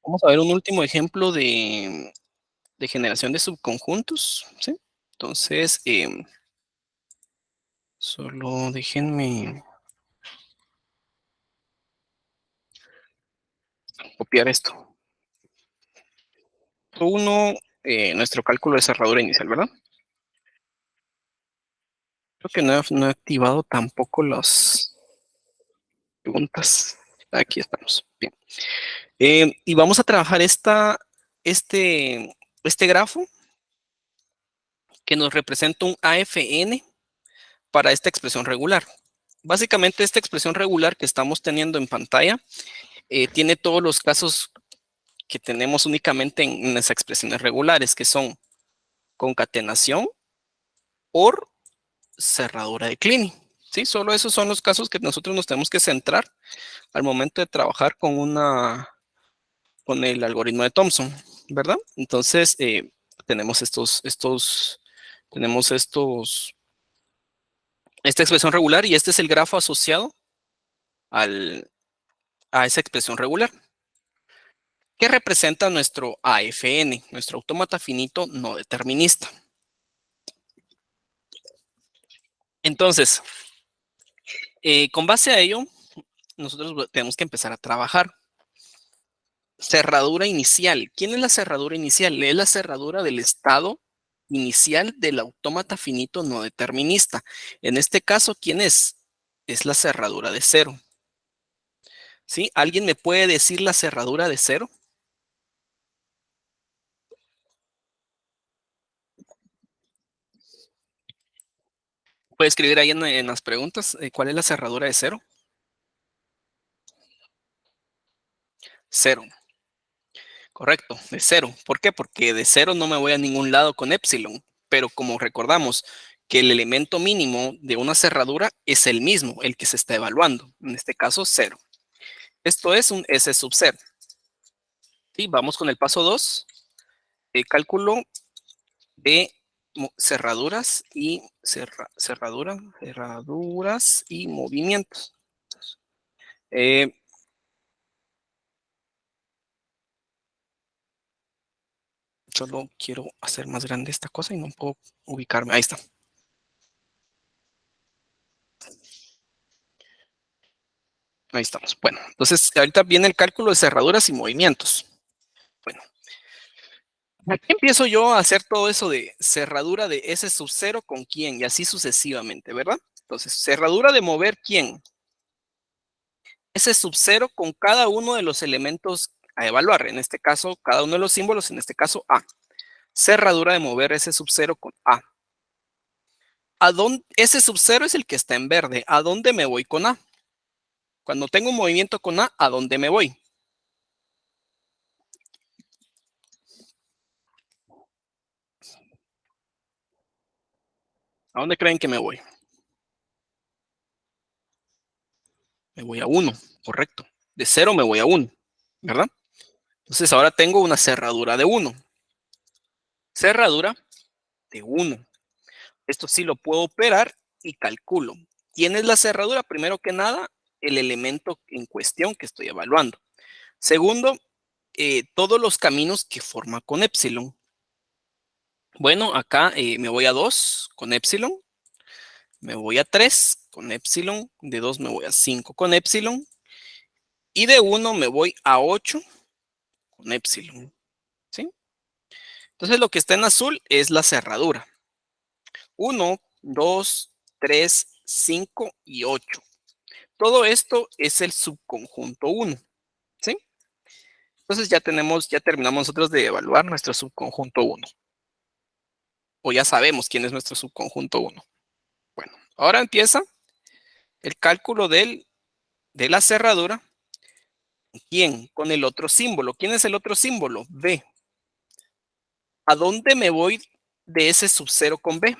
Vamos a ver un último ejemplo de generación de subconjuntos, ¿sí? Entonces, solo déjenme copiar esto. Uno, nuestro cálculo de cerradura inicial, ¿verdad? Creo que no he activado tampoco las preguntas. Aquí estamos. Bien. Y vamos a trabajar este, este grafo que nos representa un AFN para esta expresión regular. Básicamente, esta expresión regular que estamos teniendo en pantalla tiene todos los casos que tenemos únicamente en las expresiones regulares, que son concatenación, OR, cerradura de Kleene. ¿Sí? Solo esos son los casos que nosotros nos tenemos que centrar al momento de trabajar con el algoritmo de Thomson, ¿verdad? Entonces, tenemos esta expresión regular y este es el grafo asociado a esa expresión regular, que representa nuestro AFN, nuestro autómata finito no determinista. Entonces, con base a ello, nosotros tenemos que empezar a trabajar. Cerradura inicial. ¿Quién es la cerradura inicial? Es la cerradura del estado inicial del autómata finito no determinista. En este caso, ¿quién es? Es la cerradura de cero. ¿Sí? ¿Alguien me puede decir la cerradura de cero? Puede escribir ahí en las preguntas cuál es la cerradura de cero. Cero. Correcto, de cero. ¿Por qué? Porque de cero no me voy a ningún lado con epsilon. Pero como recordamos que el elemento mínimo de una cerradura es el mismo, el que se está evaluando. En este caso, cero. Esto es un S sub 0. Y vamos con el paso 2. Cálculo de cerraduras y cerraduras y movimientos. Solo quiero hacer más grande esta cosa y no puedo ubicarme. Ahí está. Ahí estamos. Bueno, entonces ahorita viene el cálculo de cerraduras y movimientos. Bueno, aquí empiezo yo a hacer todo eso de cerradura de S sub 0 con quién y así sucesivamente, ¿verdad? Entonces, cerradura de mover quién. S sub 0 con cada uno de los elementos a evaluar. En este caso, cada uno de los símbolos, en este caso A. Cerradura de mover S sub 0 con A. S sub 0 es el que está en verde. ¿A dónde me voy con A? Cuando tengo un movimiento con A, ¿a dónde me voy? ¿A dónde creen que me voy? Me voy a 1, correcto. De 0 me voy a 1, ¿verdad? Entonces ahora tengo una cerradura de 1. Cerradura de 1. Esto sí lo puedo operar y calculo. ¿Quién es la cerradura? Primero que nada, el elemento en cuestión que estoy evaluando. Segundo, todos los caminos que forma con epsilon. Bueno, acá me voy a 2 con epsilon. Me voy a 3 con epsilon. De 2 me voy a 5 con epsilon. Y de 1 me voy a 8 con epsilon. ¿Sí? Entonces lo que está en azul es la cerradura. 1, 2, 3, 5 y 8. Todo esto es el subconjunto 1. ¿Sí? Entonces ya terminamos nosotros de evaluar nuestro subconjunto 1. O ya sabemos quién es nuestro subconjunto 1. Bueno, ahora empieza el cálculo de la cerradura. ¿Quién? Con el otro símbolo. ¿Quién es el otro símbolo? B. ¿A dónde me voy de ese sub 0 con B?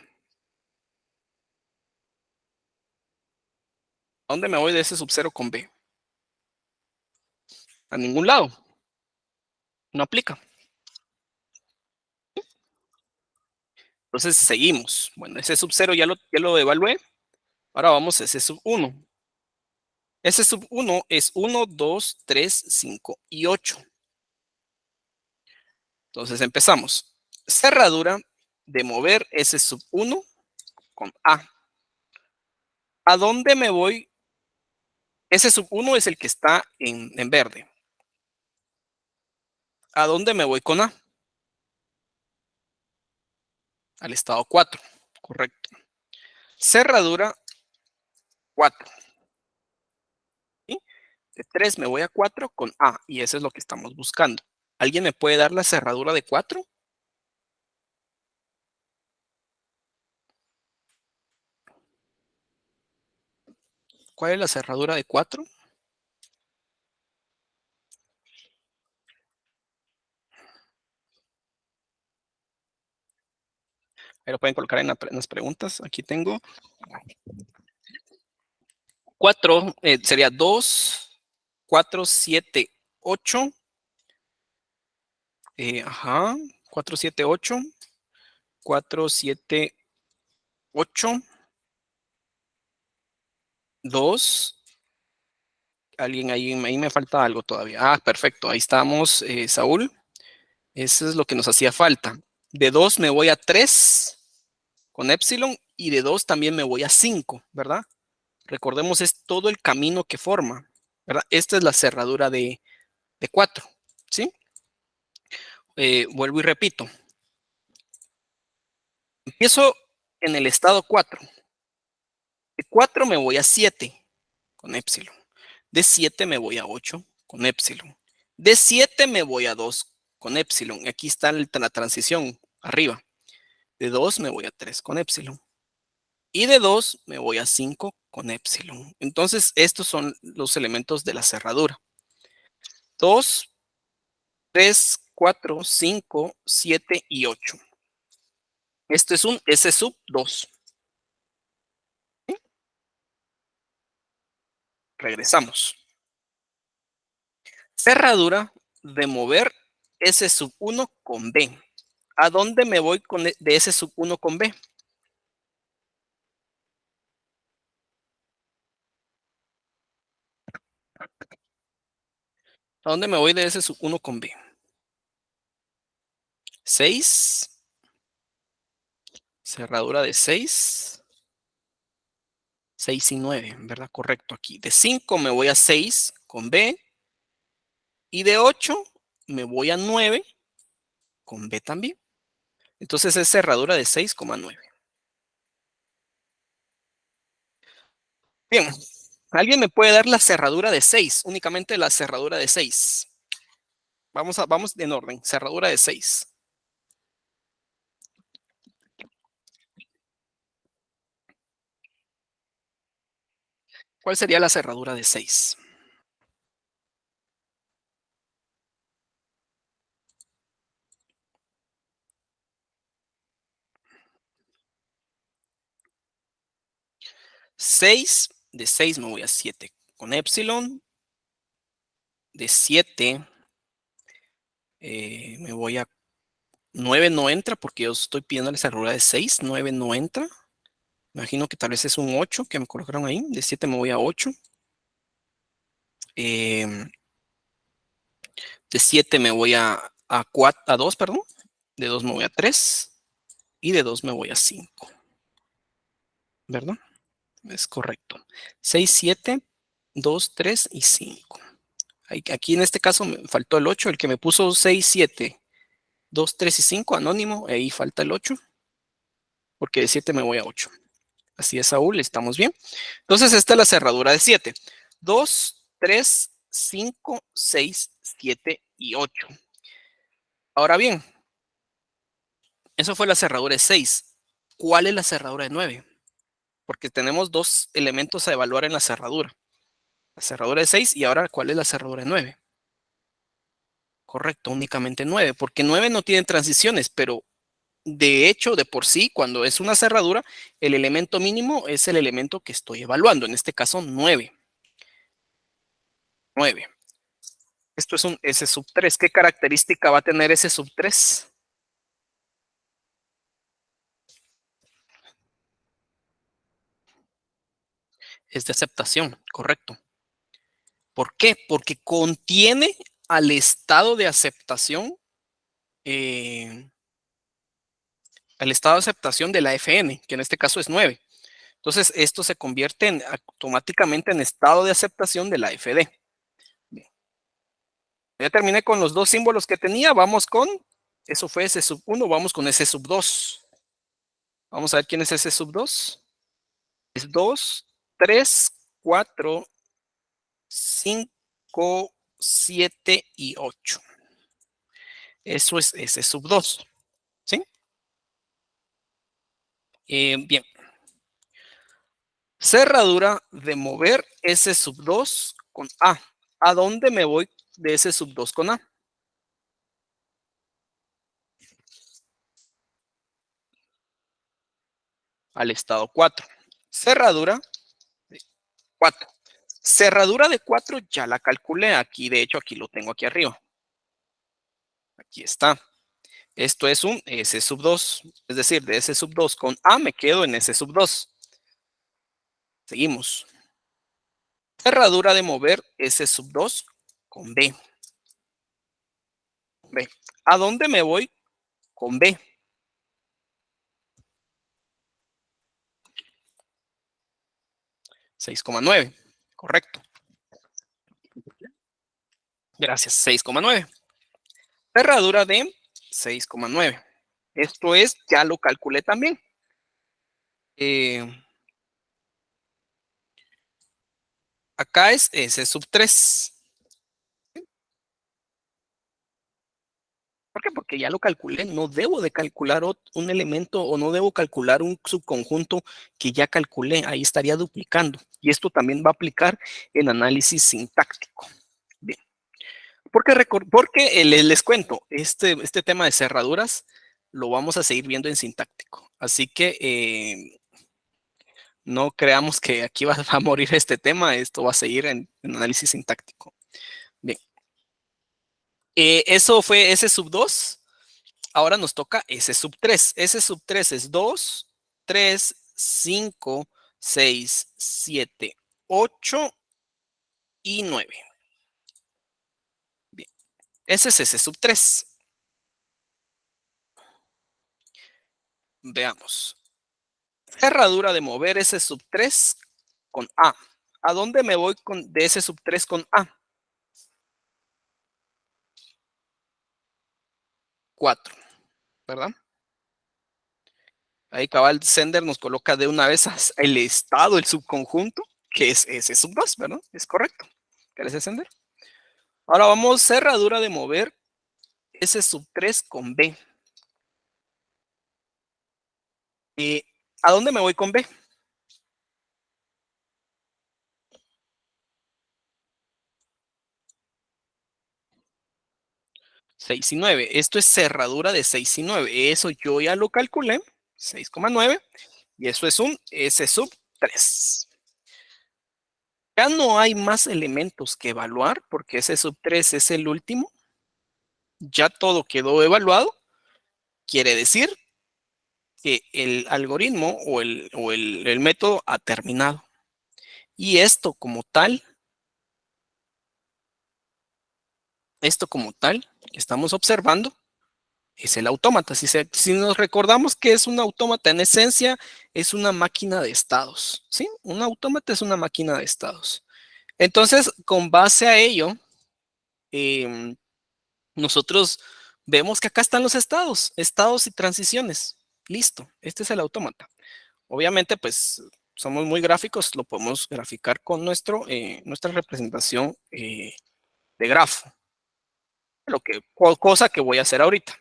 ¿A dónde me voy de ese sub 0 con B? A ningún lado. No aplica. Entonces seguimos. Bueno, ese sub 0 ya lo evalué. Ahora vamos a ese sub 1. Ese sub 1 es 1, 2, 3, 5 y 8. Entonces empezamos. Cerradura de mover S sub 1 con A. ¿A dónde me voy? S sub 1 es el que está en verde. ¿A dónde me voy con A? Al estado 4. Correcto. Cerradura 4. ¿Sí? De 3 me voy a 4 con A. Y eso es lo que estamos buscando. ¿Alguien me puede dar la cerradura de 4? ¿Cuál es la cerradura de 4? Ahí lo pueden colocar en las preguntas. Aquí tengo 4, sería 2, 4, 7, 8. Ajá, 4, 7, 8. 4, 7, 8. 2. Alguien ahí me falta algo todavía. Ah, perfecto. Ahí estamos, Saúl. Eso es lo que nos hacía falta. De 2 me voy a 3 con epsilon y de 2 también me voy a 5, ¿verdad? Recordemos, es todo el camino que forma, ¿verdad? Esta es la cerradura de 4, ¿sí? Vuelvo y repito. Empiezo en el estado 4. De 4 me voy a 7 con epsilon. De 7 me voy a 8 con epsilon. De 7 me voy a 2 con epsilon. Aquí está la transición arriba. De 2 me voy a 3 con epsilon. Y de 2 me voy a 5 con epsilon. Entonces, estos son los elementos de la cerradura. 2, 3, 4, 5, 7 y 8. Este es un S sub 2. ¿Sí? Regresamos. Cerradura de mover S sub 1 con B. ¿A dónde me voy de S sub 1 con B? ¿A dónde me voy de S sub 1 con B? 6. Cerradura de 6. 6 y 9, ¿verdad? Correcto aquí. De 5 me voy a 6 con B. Y de 8 me voy a 9 con B también. Entonces es cerradura de 6,9. Bien. ¿Alguien me puede dar la cerradura de 6? Únicamente la cerradura de 6. Vamos en orden. Cerradura de 6. ¿Cuál sería la cerradura de 6? 6, de 6 me voy a 7 con epsilon. De 7 me voy a 9, no entra porque yo estoy pidiendo la cerradura de 6. 9 no entra. Imagino que tal vez es un 8 que me colocaron ahí. De 7 me voy a 8. De 7 me voy a 2, perdón. De 2 me voy a 3. Y de 2 me voy a 5. ¿Verdad? Es correcto. 6, 7, 2, 3 y 5. Aquí en este caso me faltó el 8. El que me puso 6, 7, 2, 3 y 5, anónimo. Ahí falta el 8. Porque de 7 me voy a 8. Así es, Saúl. ¿Estamos bien? Entonces, esta es la cerradura de 7. 2, 3, 5, 6, 7 y 8. Ahora bien, eso fue la cerradura de 6. ¿Cuál es la cerradura de 9? Porque tenemos dos elementos a evaluar en la cerradura. La cerradura de 6 y ahora, ¿cuál es la cerradura de 9? Correcto, únicamente 9, porque 9 no tiene transiciones, pero de hecho, de por sí, cuando es una cerradura, el elemento mínimo es el elemento que estoy evaluando, en este caso 9. 9. Esto es un S sub 3. ¿Qué característica va a tener S sub 3? Es de aceptación, correcto. ¿Por qué? Porque contiene al estado de aceptación el estado de aceptación de la Fn, que en este caso es 9. Entonces, esto se convierte automáticamente en estado de aceptación de la Fd. Bien. Ya terminé con los dos símbolos que tenía. Vamos con, eso fue S sub 1, vamos con S sub 2. Vamos a ver quién es S sub 2. Es 2, 3, 4, 5, 7 y 8. Eso es S sub 2. ¿Sí? Bien. Cerradura de mover S sub 2 con A. ¿A dónde me voy de S sub 2 con A? Al estado 4. Cerradura de 4. Cerradura de 4 ya la calculé aquí. De hecho, aquí lo tengo aquí arriba. Aquí está. Esto es un S sub 2. Es decir, de S sub 2 con A me quedo en S sub 2. Seguimos. Cerradura de mover S sub 2 con B. B. ¿A dónde me voy con B? 6,9. Correcto. Gracias. 6,9. Cerradura de 6,9. Esto es, ya lo calculé también. Acá es S sub 3. ¿Por qué? Porque ya lo calculé. No debo de calcular un elemento o no debo calcular un subconjunto que ya calculé. Ahí estaría duplicando. Y esto también va a aplicar en análisis sintáctico. Bien. Porque les cuento, este tema de cerraduras lo vamos a seguir viendo en sintáctico. Así que no creamos que aquí va a morir este tema. Esto va a seguir en análisis sintáctico. Bien. Eso fue S sub 2. Ahora nos toca S sub 3. S sub 3 es 2, 3, 5, 6, 7, 8 y 9. Bien. Ese es S sub 3. Veamos. Cerradura de mover S sub 3 con A. ¿A dónde me voy de S sub 3 con A? 4, ¿verdad? Ahí cabal Sender nos coloca de una vez el estado, el subconjunto, que es S sub 2, ¿verdad? Es correcto. ¿Qué es Sender? Ahora vamos, cerradura de mover S sub 3 con B. ¿A dónde me voy con B? 6 y 9. Esto es cerradura de 6 y 9. Eso yo ya lo calculé. 6,9. Y eso es un S sub 3. Ya no hay más elementos que evaluar porque S sub 3 es el último. Ya todo quedó evaluado. Quiere decir que el algoritmo o el método ha terminado. Y esto como tal, que estamos observando, es el autómata. Si nos recordamos que es un autómata, en esencia es una máquina de estados. ¿Sí? Un autómata es una máquina de estados. Entonces, con base a ello, eh, nosotros vemos que acá están los estados y transiciones. Listo, este es el autómata. Obviamente, pues somos muy gráficos, lo podemos graficar con nuestra representación de grafo. Cosa que voy a hacer ahorita.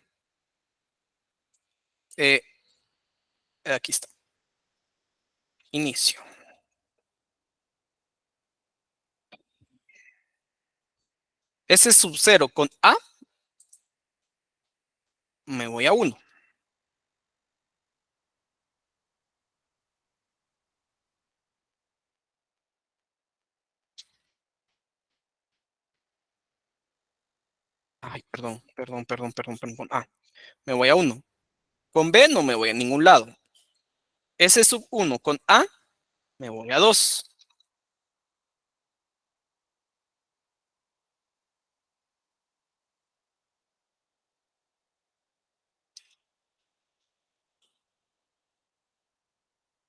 Eh, Aquí está. Inicio. Ese sub 0 con A, me voy a 1. Ay, perdón, con A. Me voy a 1. Con B no me voy a ningún lado. Ese sub 1 con A, me voy a 2.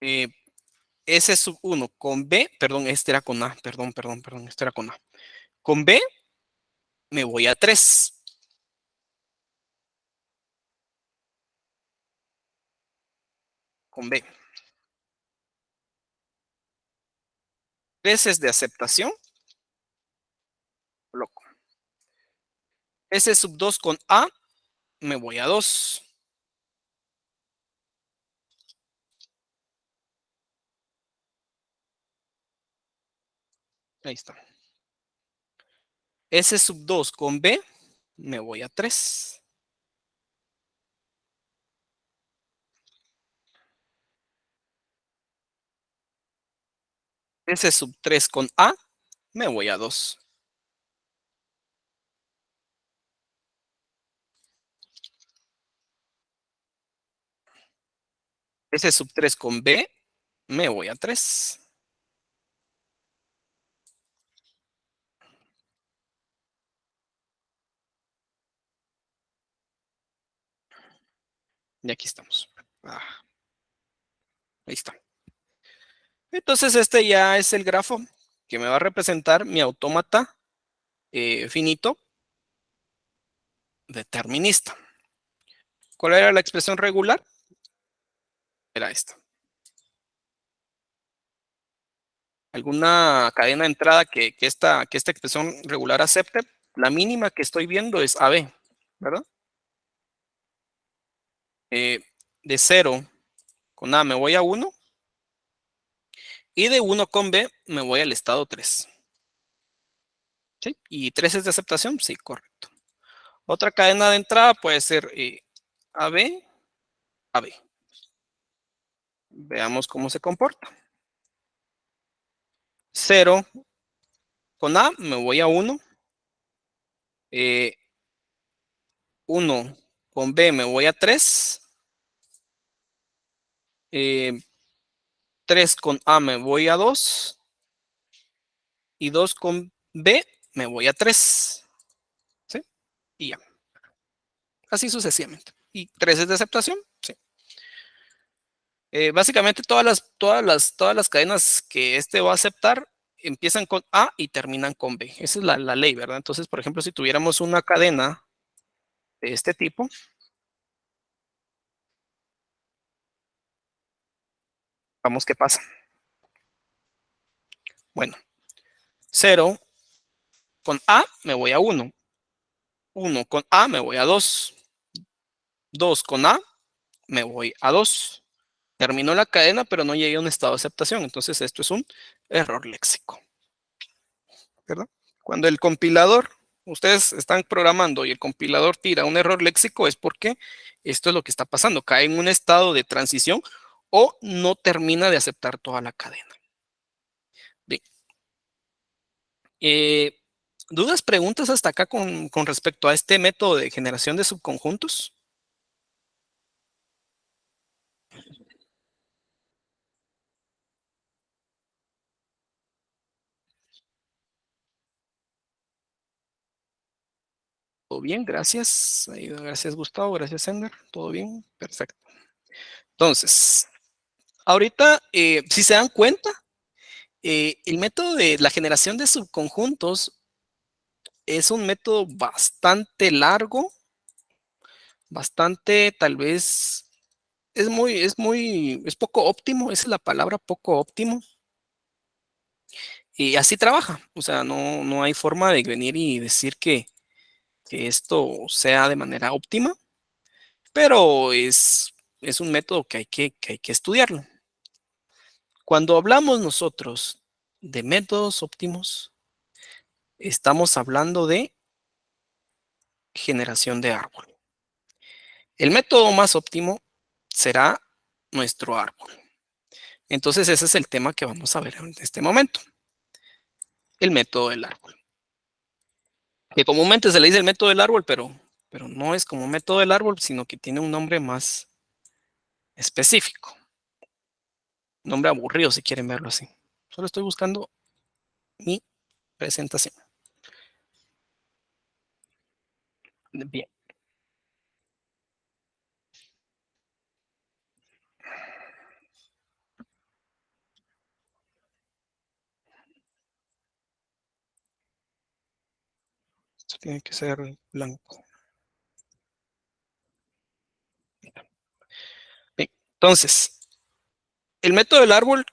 eh, S sub 1 con B, perdón, este era con A, perdón, este era con A. Con B me voy a 3. Con B. 3 es de aceptación, loco. S sub 2 con A, me voy a 2. Ahí está. S sub 2 con B, me voy a 3. S sub 3 con A, me voy a 2. S sub 3 con B, me voy a 3. Y aquí estamos. Ahí está. Entonces este ya es el grafo que me va a representar mi autómata finito determinista. ¿Cuál era la expresión regular? Era esta. ¿Alguna cadena de entrada que esta expresión regular acepte? La mínima que estoy viendo es AB, ¿verdad? De 0 con A me voy a 1 y de 1 con B me voy al estado 3. ¿Sí? ¿Y 3 es de aceptación? Sí, correcto. Otra cadena de entrada puede ser AB, AB. Veamos cómo se comporta. 0 con A me voy a 1. 1 con B me voy a 3. 3 con A me voy a 2. Y 2 con B me voy a 3. ¿Sí? Y ya. Así sucesivamente. ¿Y 3 es de aceptación? Sí. Básicamente todas las cadenas que este va a aceptar empiezan con A y terminan con B. Esa es la ley, ¿verdad? Entonces, por ejemplo, si tuviéramos una cadena de este tipo, vamos qué pasa. Bueno, 0 con A me voy a 1. 1 con A me voy a 2. 2 con A me voy a 2. Terminó la cadena, pero no llegué a un estado de aceptación. Entonces, esto es un error léxico, ¿verdad? Cuando el compilador, ustedes están programando y el compilador tira un error léxico, es porque esto es lo que está pasando. Cae en un estado de transición o no termina de aceptar toda la cadena. Bien. Eh, ¿Dudas, preguntas hasta acá con respecto a este método de generación de subconjuntos? Todo bien, gracias. Gracias, Gustavo. Gracias, Ender. Todo bien, perfecto. Entonces, ahorita, si se dan cuenta, el método de la generación de subconjuntos es un método bastante largo, bastante, tal vez, es poco óptimo, esa es la palabra, poco óptimo. Y así trabaja, o sea, no hay forma de venir y decir que esto sea de manera óptima, pero es un método que hay que estudiarlo. Cuando hablamos nosotros de métodos óptimos, estamos hablando de generación de árbol. El método más óptimo será nuestro árbol. Entonces ese es el tema que vamos a ver en este momento, el método del árbol. Que comúnmente se le dice el método del árbol, pero no es como método del árbol, sino que tiene un nombre más específico. Nombre aburrido si quieren verlo así. Solo estoy buscando mi presentación. Bien. tiene que ser blanco. Bien, entonces, el método del árbol,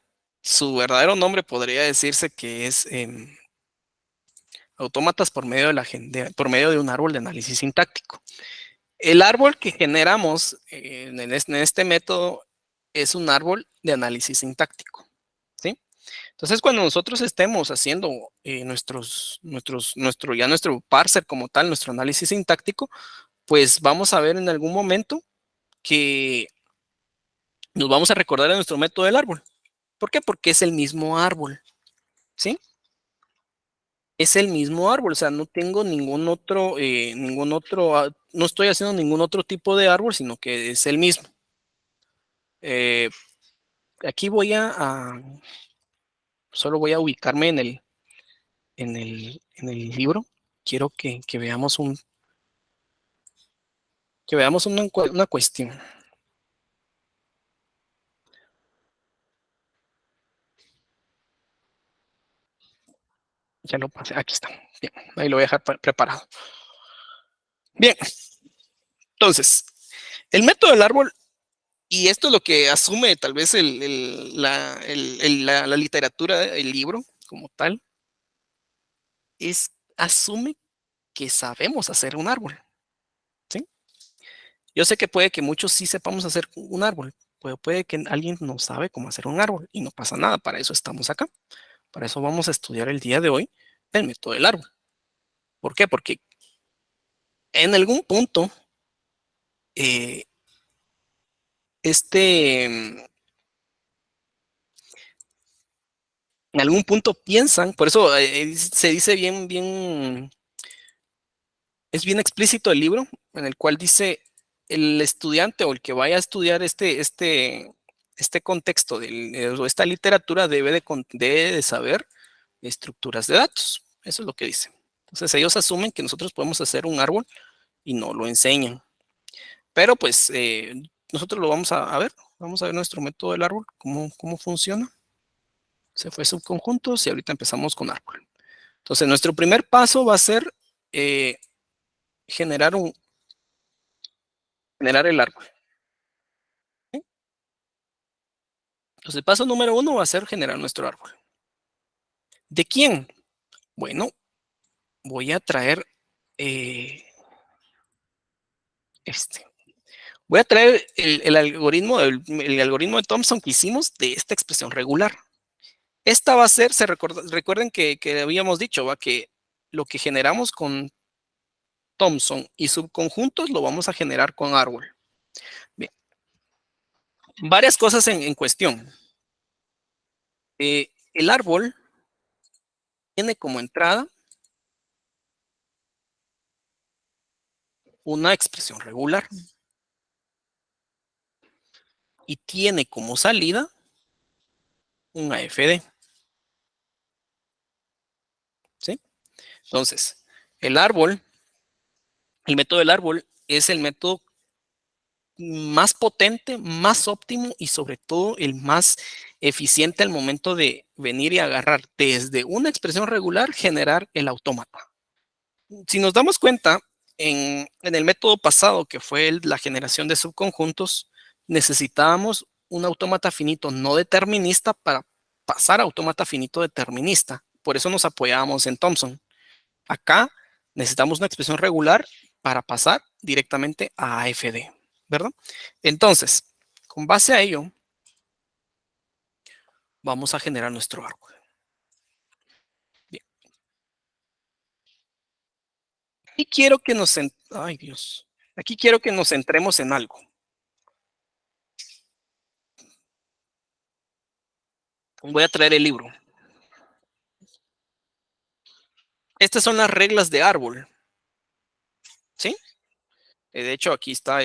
su verdadero nombre podría decirse que es autómatas por medio por medio de un árbol de análisis sintáctico. El árbol que generamos en este método es un árbol de análisis sintáctico, ¿sí? Entonces, cuando nosotros estemos haciendo nuestro parser como tal, nuestro análisis sintáctico, pues vamos a ver en algún momento que nos vamos a recordar de nuestro método del árbol. ¿Por qué? Porque es el mismo árbol, ¿sí? Es el mismo árbol, o sea, no tengo no estoy haciendo ningún otro tipo de árbol, sino que es el mismo. Aquí solo voy a ubicarme en el libro. Quiero que veamos una cuestión. Ya lo pasé, aquí está. Bien, ahí lo voy a dejar preparado. Bien, entonces, el método del árbol, y esto es lo que asume tal vez la literatura, el libro como tal, asume que sabemos hacer un árbol, ¿sí? Yo sé que puede que muchos sí sepamos hacer un árbol, pero puede que alguien no sabe cómo hacer un árbol y no pasa nada, para eso estamos acá. Para eso vamos a estudiar el día de hoy el método del árbol. ¿Por qué? Porque en algún punto, eh, este, en algún punto piensan, por eso se dice es bien explícito el libro, en el cual dice el estudiante o el que vaya a estudiar este contexto o esta literatura debe de saber estructuras de datos. Eso es lo que dice. Entonces ellos asumen que nosotros podemos hacer un árbol y no lo enseñan. Pero pues nosotros lo vamos a ver nuestro método del árbol, cómo funciona. Se fue subconjuntos y ahorita empezamos con árbol. Entonces nuestro primer paso va a ser eh, generar el árbol. ¿Sí? Entonces el paso número 1 va a ser generar nuestro árbol. ¿De quién? Bueno, voy a traer eh, este. Voy a traer el algoritmo de Thomson que hicimos de esta expresión regular. Esta va a ser, recuerden que habíamos dicho, ¿va? Que lo que generamos con Thomson y subconjuntos lo vamos a generar con árbol. Bien, varias cosas en cuestión. El árbol tiene como entrada una expresión regular y tiene como salida un AFD. ¿Sí? Entonces, el método del árbol es el método más potente, más óptimo y sobre todo el más eficiente al momento de venir y agarrar desde una expresión regular, generar el autómata. Si nos damos cuenta, en el método pasado, que fue la generación de subconjuntos, necesitábamos un autómata finito no determinista para pasar a autómata finito determinista. Por eso nos apoyábamos en Thomson. Acá necesitamos una expresión regular para pasar directamente a AFD, ¿verdad? Entonces, con base a ello, vamos a generar nuestro árbol. Bien. Y quiero que ay Dios, aquí quiero que nos centremos en algo. Voy a traer el libro. Estas son las reglas de árbol, ¿sí? De hecho, aquí está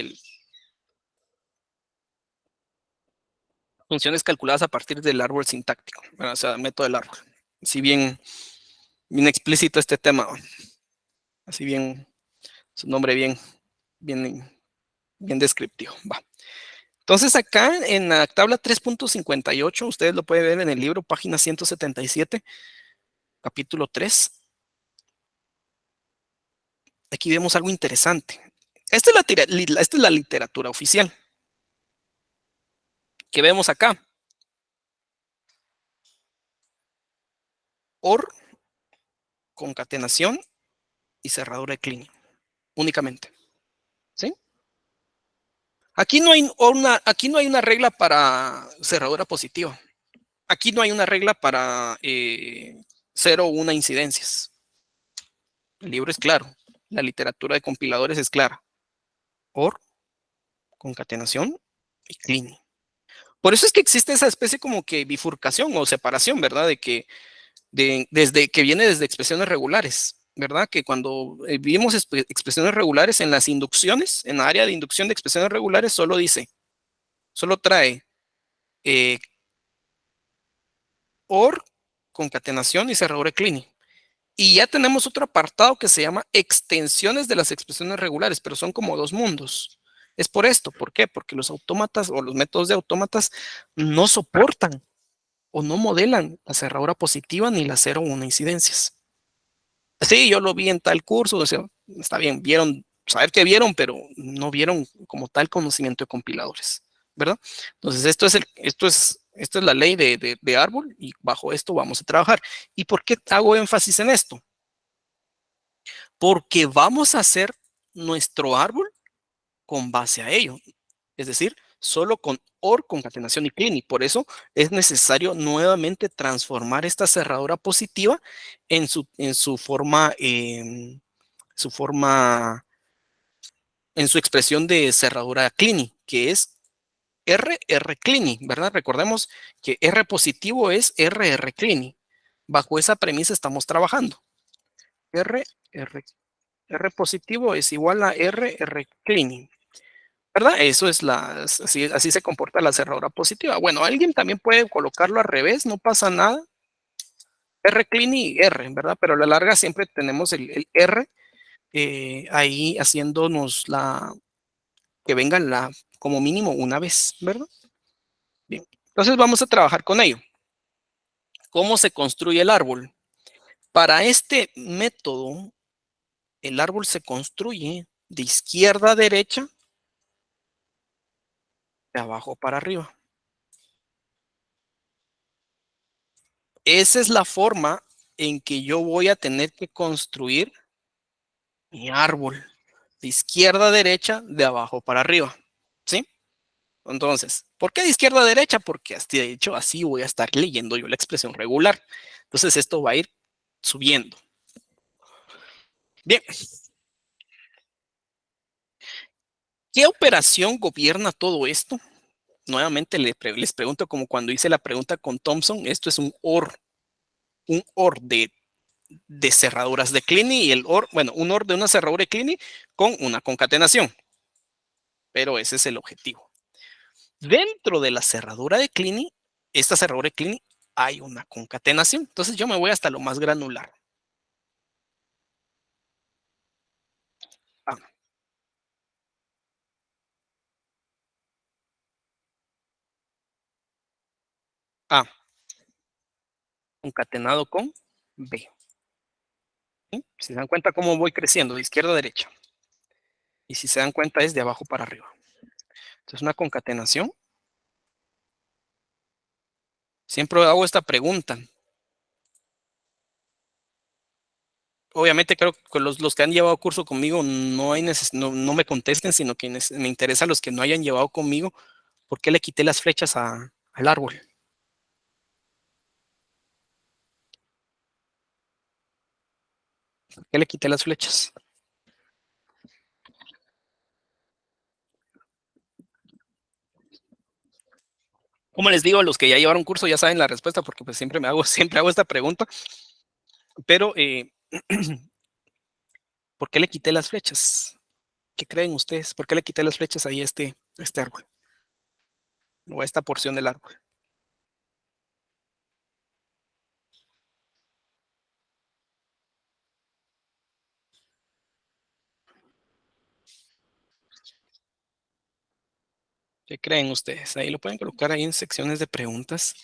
funciones calculadas a partir del árbol sintáctico, o sea, método del árbol. Si bien explícito este tema, así bien, su nombre bien, bien descriptivo. Va. Entonces acá en la tabla 3.58, ustedes lo pueden ver en el libro, página 177, capítulo 3. aquí vemos algo interesante. Esta es la literatura oficial que vemos acá. OR, concatenación y cerradura de Kleene, únicamente. ¿Sí? Aquí no hay una regla para cerradura positiva. Aquí no hay una regla para 0 o 1 incidencias. El libro es claro. La literatura de compiladores es clara. OR, concatenación y Kleene. Por eso es que existe esa especie como que bifurcación o separación, ¿verdad? Desde que viene desde expresiones regulares, ¿verdad? Que cuando vimos expresiones regulares en las inducciones, en la área de inducción de expresiones regulares, solo trae OR, concatenación y cerradura de Kleene. Y ya tenemos otro apartado que se llama extensiones de las expresiones regulares, pero son como dos mundos. Es por esto, ¿por qué? Porque los autómatas o los métodos de autómatas no soportan o no modelan la cerradura positiva ni la 0 o 1 incidencias. Sí, yo lo vi en tal curso, o sea, está bien, vieron, saber que vieron, pero no vieron como tal conocimiento de compiladores, ¿verdad? Entonces, esto es la ley de árbol y bajo esto vamos a trabajar. ¿Y por qué hago énfasis en esto? Porque vamos a hacer nuestro árbol con base a ello, es decir, solo con OR, concatenación y Kleene. Por eso es necesario nuevamente transformar esta cerradura positiva en su forma, en su expresión de cerradura Kleene, que es R Kleene, ¿verdad? Recordemos que R positivo es R Kleene. Bajo esa premisa estamos trabajando. R, R, R positivo es igual a R Kleene. ¿Verdad? Eso es así se comporta la cerradura positiva. Bueno, alguien también puede colocarlo al revés, no pasa nada. R Kleene y R, ¿verdad? Pero a la larga siempre tenemos el R ahí haciéndonos que venga como mínimo una vez, ¿verdad? Bien, entonces vamos a trabajar con ello. ¿Cómo se construye el árbol? Para este método, el árbol se construye de izquierda a derecha, de abajo para arriba. Esa es la forma en que yo voy a tener que construir mi árbol. De izquierda a derecha, de abajo para arriba. ¿Sí? Entonces, ¿por qué de izquierda a derecha? Porque de hecho así voy a estar leyendo yo la expresión regular. Entonces esto va a ir subiendo. Bien. ¿Qué operación gobierna todo esto? Nuevamente les pregunto como cuando hice la pregunta con Thompson, esto es un OR de cerraduras de Kleene y el OR, bueno, un OR de una cerradura de Kleene con una concatenación. Pero ese es el objetivo. Dentro de la cerradura de Kleene, esta cerradura de Kleene, hay una concatenación. Entonces yo me voy hasta lo más granular. A, A concatenado con B. ¿Sí? Si se dan cuenta cómo voy creciendo de izquierda a derecha. Y si se dan cuenta es de abajo para arriba. Entonces una concatenación. Siempre hago esta pregunta. Obviamente creo que los que han llevado curso conmigo no me contesten, sino que me interesa los que no hayan llevado conmigo. ¿Por qué le quité las flechas al árbol? ¿Por qué le quité las flechas? Como les digo, a los que ya llevaron curso ya saben la respuesta porque pues siempre hago esta pregunta. Pero, ¿por qué le quité las flechas? ¿Qué creen ustedes? ¿Por qué le quité las flechas ahí a este árbol? O a esta porción del árbol. ¿Qué creen ustedes? Ahí lo pueden colocar ahí en secciones de preguntas.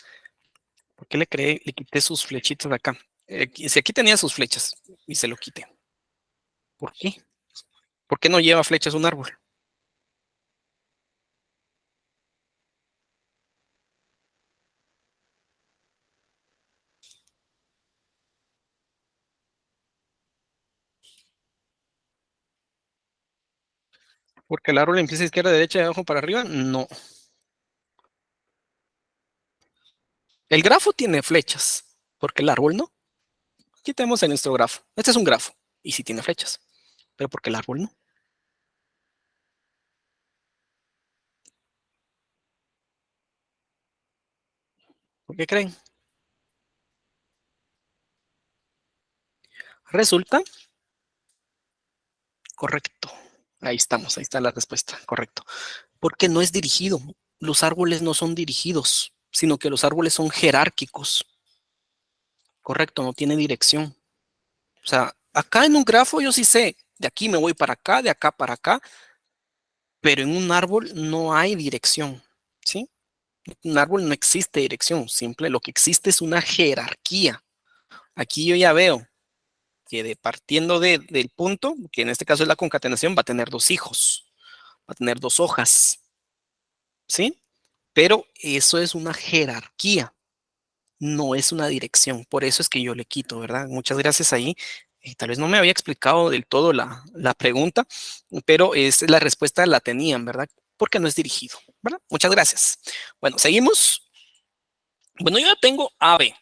¿Por qué le quité sus flechitas de acá? Si aquí tenía sus flechas y se lo quité. ¿Por qué? ¿Por qué no lleva flechas un árbol? Porque el árbol empieza izquierda, derecha, de abajo para arriba. No. El grafo tiene flechas, porque el árbol no. Aquí tenemos en nuestro grafo. Este es un grafo y sí tiene flechas, pero porque el árbol no. ¿Por qué creen? Resulta correcto. Ahí estamos, ahí está la respuesta, correcto. Porque no es dirigido. Los árboles no son dirigidos, sino que los árboles son jerárquicos. Correcto, no tiene dirección. O sea, acá en un grafo yo sí sé, de aquí me voy para acá, de acá para acá, pero en un árbol no hay dirección, ¿sí? En un árbol no existe dirección, simple, lo que existe es una jerarquía. Aquí yo ya veo que partiendo del punto, que en este caso es la concatenación, va a tener dos hijos, va a tener dos hojas, ¿sí? Pero eso es una jerarquía, no es una dirección. Por eso es que yo le quito, ¿verdad? Muchas gracias ahí. Tal vez no me había explicado del todo la pregunta, pero es, la respuesta la tenían, ¿verdad? Porque no es dirigido, ¿verdad? Muchas gracias. Bueno, seguimos. Bueno, yo ya tengo A, B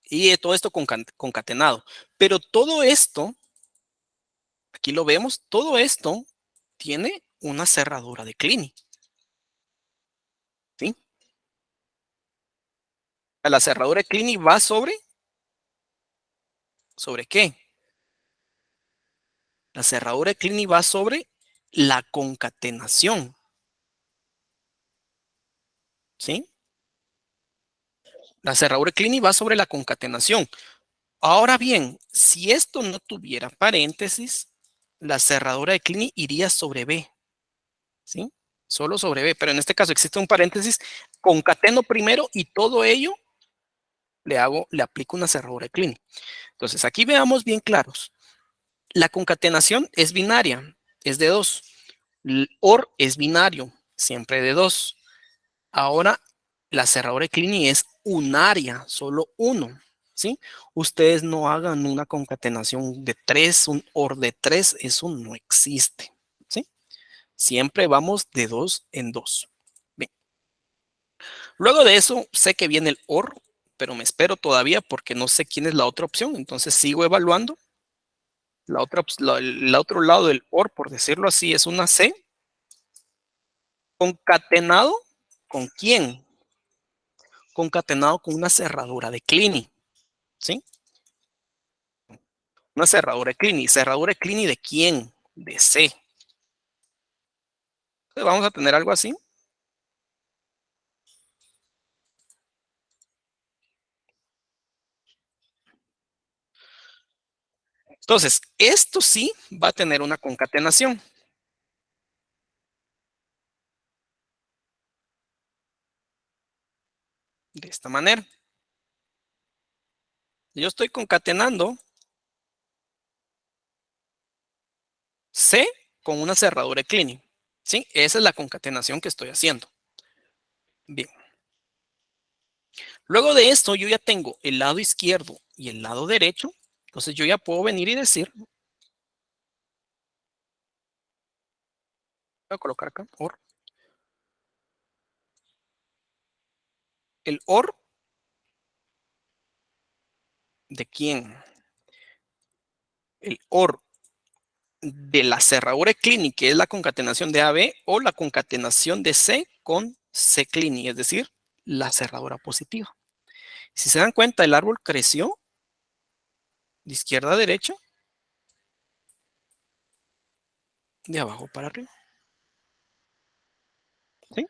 y todo esto concatenado, pero todo esto, aquí lo vemos, todo esto tiene una cerradura de Kleene, ¿sí? La cerradura de Kleene va ¿sobre qué? La cerradura de Kleene va sobre la concatenación, ¿sí? La cerradura de Kleene va sobre la concatenación. Ahora bien, si esto no tuviera paréntesis, la cerradura de Kleene iría sobre B, ¿sí? Solo sobre B, pero en este caso existe un paréntesis, concateno primero y todo ello le aplico una cerradura de Kleene. Entonces, aquí veamos bien claros. La concatenación es binaria, es de 2. El OR es binario, siempre de 2. Ahora, la cerradura de Kleene es unaria, solo uno, ¿sí? Ustedes no hagan una concatenación de 3, un OR de 3, eso no existe, ¿sí? Siempre vamos de 2 en 2. Bien. Luego de eso, sé que viene el OR, pero me espero todavía porque no sé quién es la otra opción, entonces sigo evaluando. El otro lado del OR, por decirlo así, es una C. Concatenado con quién? Concatenado con una cerradura de Kleene, ¿sí? Una cerradura de Kleene. ¿Cerradura de Kleene de quién? De C. Entonces vamos a tener algo así. Entonces, esto sí va a tener una concatenación. De esta manera. Yo estoy concatenando C con una cerradura de Kleene, ¿sí? Esa es la concatenación que estoy haciendo. Bien. Luego de esto, yo ya tengo el lado izquierdo y el lado derecho. Entonces, yo ya puedo venir y decir, voy a colocar acá, OR. El OR de quién? El OR de la cerradura Kleene, que es la concatenación de AB, o la concatenación de C con C Kleene, es decir, la cerradura positiva. Si se dan cuenta, el árbol creció de izquierda a derecha, de abajo para arriba. ¿Sí?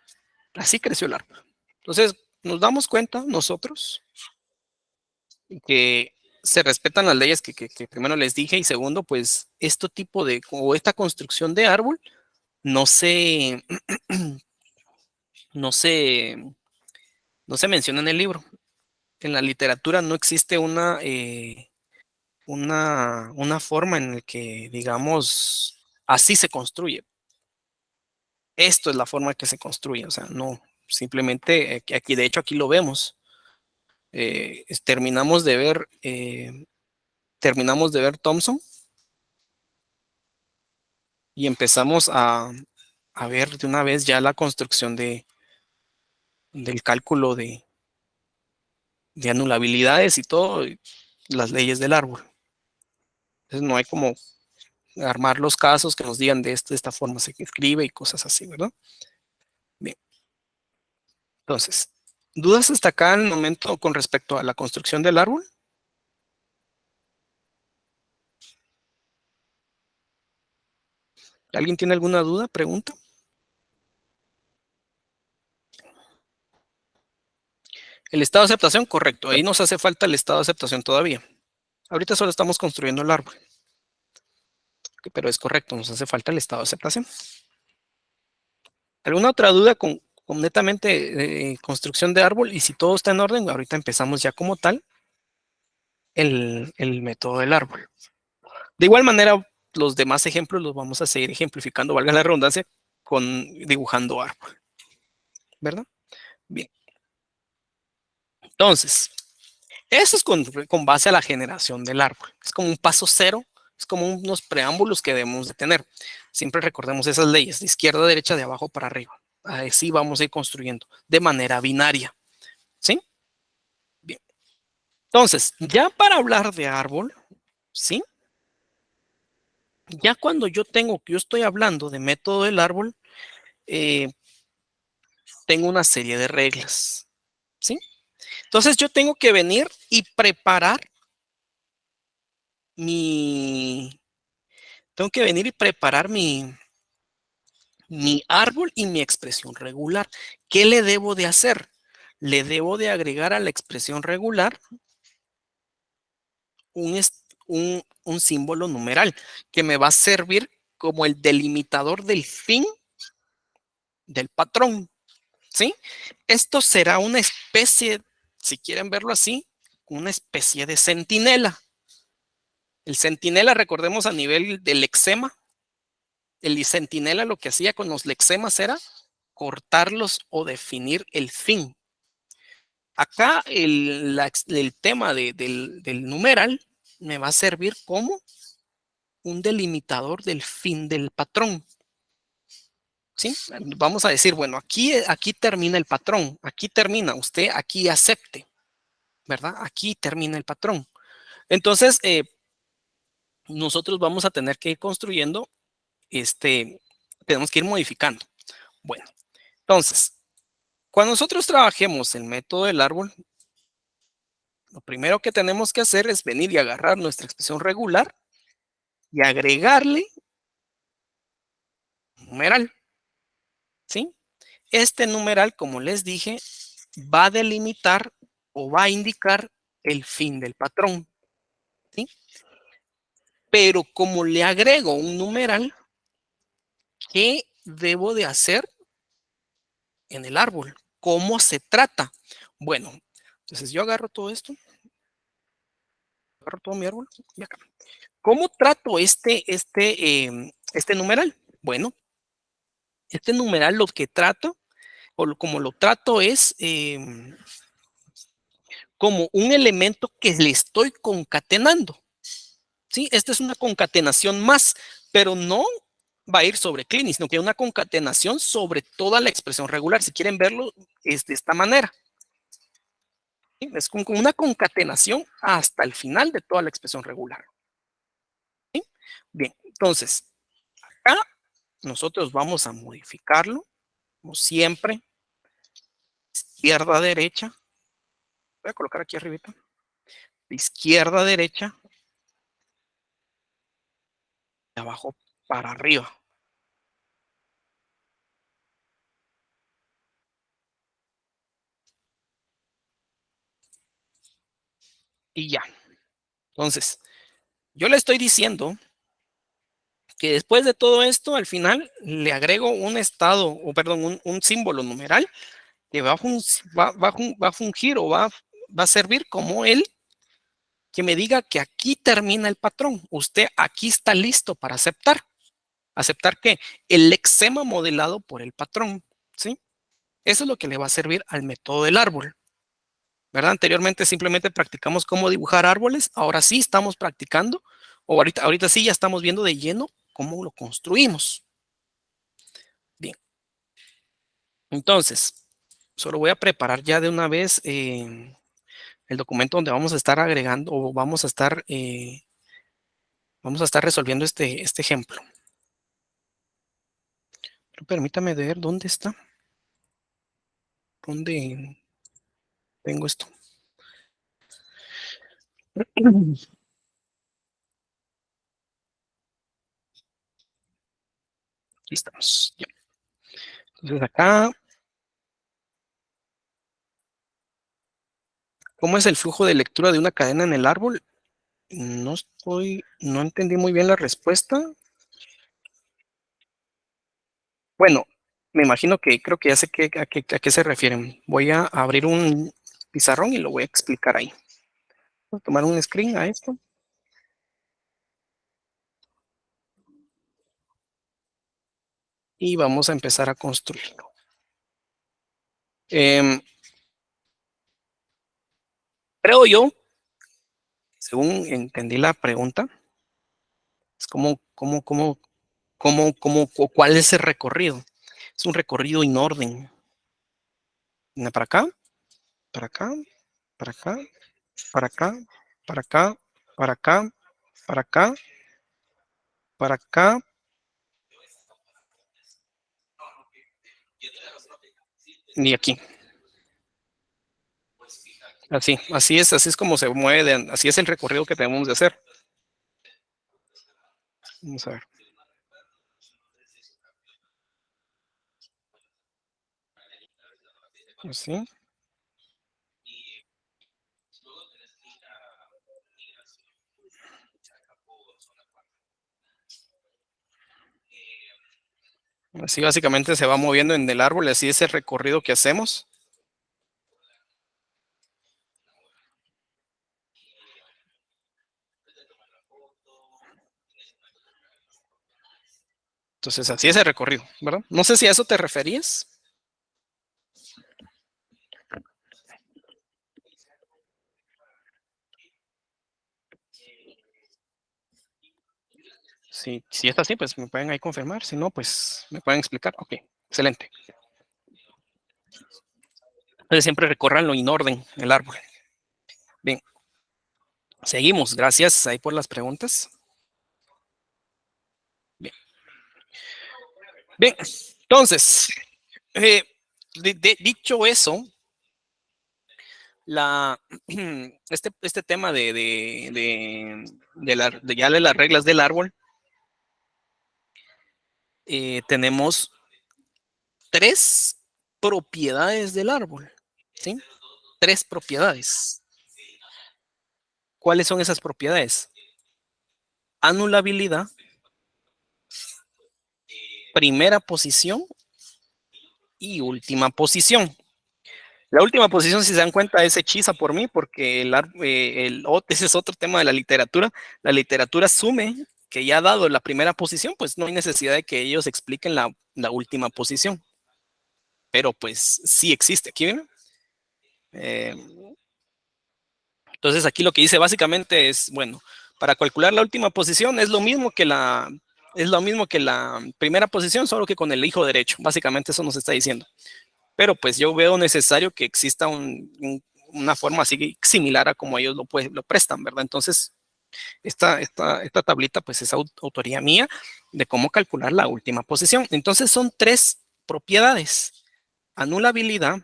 Así creció el árbol. Entonces, nos damos cuenta nosotros que se respetan las leyes que primero les dije y segundo, pues, este tipo de, o esta construcción de árbol no se, no se, no se menciona en el libro. En la literatura no existe una forma en la que, digamos, Así se construye. Esto es la forma que se construye, o sea, no simplemente aquí, de hecho, aquí lo vemos. Terminamos de ver Thomson y empezamos a ver de una vez ya la construcción del cálculo de anulabilidades y todo, y las leyes del árbol. Entonces no hay como armar los casos que nos digan de esta forma se escribe y cosas así, ¿verdad? Bien, entonces, ¿dudas hasta acá en el momento con respecto a la construcción del árbol? ¿Alguien tiene alguna duda, pregunta? El estado de aceptación, correcto. Ahí nos hace falta el estado de aceptación todavía. Ahorita solo estamos construyendo el árbol. Pero es correcto, nos hace falta el estado de aceptación. ¿Alguna otra duda con netamente construcción de árbol? Y si todo está en orden, ahorita empezamos ya como tal el método del árbol. De igual manera, los demás ejemplos los vamos a seguir ejemplificando, valga la redundancia, con dibujando árbol. ¿Verdad? Bien. Entonces, eso es con base a la generación del árbol. Es como un paso cero, es como unos preámbulos que debemos de tener. Siempre recordemos esas leyes, de izquierda a derecha, de abajo para arriba. Así vamos a ir construyendo, de manera binaria. ¿Sí? Bien. Entonces, ya para hablar de árbol, ¿sí? Ya cuando yo estoy hablando de método del árbol, tengo una serie de reglas, ¿sí? Entonces yo tengo que venir y preparar mi, tengo que venir y preparar mi árbol y mi expresión regular. ¿Qué le debo de hacer? Le debo de agregar a la expresión regular un símbolo numeral que me va a servir como el delimitador del fin del patrón, ¿sí? Esto será una especie, si quieren verlo así, una especie de centinela. El centinela, recordemos a nivel del lexema, el centinela lo que hacía con los lexemas era cortarlos o definir el fin. Acá el tema del numeral me va a servir como un delimitador del fin del patrón. ¿Sí? Vamos a decir, bueno, aquí termina el patrón, aquí termina, usted aquí acepte, ¿verdad? Aquí termina el patrón. Entonces, nosotros vamos a tener que ir construyendo, tenemos que ir modificando. Bueno, entonces, cuando nosotros trabajemos el método del árbol, lo primero que tenemos que hacer es venir y agarrar nuestra expresión regular y agregarle un numeral, ¿sí? Este numeral, como les dije, va a delimitar o va a indicar el fin del patrón, ¿sí? Pero como le agrego un numeral, ¿qué debo de hacer en el árbol? ¿Cómo se trata? Bueno, entonces yo agarro todo esto, agarro todo mi árbol y acá. ¿Cómo trato este numeral? Bueno, este numeral lo que trato, como lo trato es como un elemento que le estoy concatenando. ¿Sí? Esta es una concatenación más, pero no va a ir sobre Clini, sino que una concatenación sobre toda la expresión regular. Si quieren verlo, es de esta manera. ¿Sí? Es con una concatenación hasta el final de toda la expresión regular. ¿Sí? Bien, entonces, acá nosotros vamos a modificarlo, como siempre, izquierda a derecha. Voy a colocar aquí arribita. De izquierda a derecha, de abajo para arriba. Y ya. Entonces, yo le estoy diciendo que después de todo esto, al final le agrego un estado, o perdón, un símbolo numeral que va a fungir o va a servir como el que me diga que aquí termina el patrón. Usted aquí está listo para aceptar. Aceptar que el lexema modelado por el patrón, ¿sí? Eso es lo que le va a servir al método del árbol, ¿verdad? Anteriormente simplemente practicamos cómo dibujar árboles, ahora sí estamos practicando, o ahorita sí ya estamos viendo de lleno cómo lo construimos. Bien, entonces, solo voy a preparar ya de una vez el documento donde vamos a estar agregando o vamos a estar resolviendo este ejemplo. Pero permítame ver dónde está, dónde tengo esto. Aquí estamos. Ya. Entonces acá, ¿cómo es el flujo de lectura de una cadena en el árbol? No entendí muy bien la respuesta. Bueno, me imagino que creo que ya sé a qué se refieren. Voy a abrir un pizarrón y lo voy a explicar ahí. Voy a tomar un screen a esto y vamos a empezar a construirlo. Creo yo, según entendí la pregunta, es ¿cuál es el recorrido? Es un recorrido en orden. Para acá, para acá, para acá, para acá, para acá, para acá, para acá, para acá. Y aquí. Así es como se mueve, así es el recorrido que tenemos de hacer. Vamos a ver. Así. Así básicamente se va moviendo en el árbol, así es el recorrido que hacemos. Entonces, así es el recorrido, ¿verdad? No sé si a eso te referías. Si es así, pues me pueden ahí confirmar. Si no, pues me pueden explicar. Ok, excelente. Entonces siempre recorranlo en orden el árbol. Bien, seguimos. Gracias ahí por las preguntas. Bien, bien. Entonces, eh, dicho eso, este tema de ya de las reglas del árbol, tenemos 3 propiedades del árbol, ¿sí? 3 propiedades. ¿Cuáles son esas propiedades? Anulabilidad, primera posición y última posición. La última posición, si se dan cuenta, es hechiza por mí, porque ese es otro tema de la literatura. La literatura asume que ya dado la primera posición, pues no hay necesidad de que ellos expliquen la última posición. Pero pues sí existe. ¿Aquí ven? Eh, entonces aquí lo que dice básicamente es, bueno, para calcular la última posición es lo mismo que la primera posición, solo que con el hijo derecho. Básicamente eso nos está diciendo. Pero pues yo veo necesario que exista una forma así similar a como ellos lo prestan, ¿verdad? Entonces, esta tablita pues es autoría mía de cómo calcular la última posición. Entonces son 3 propiedades: anulabilidad,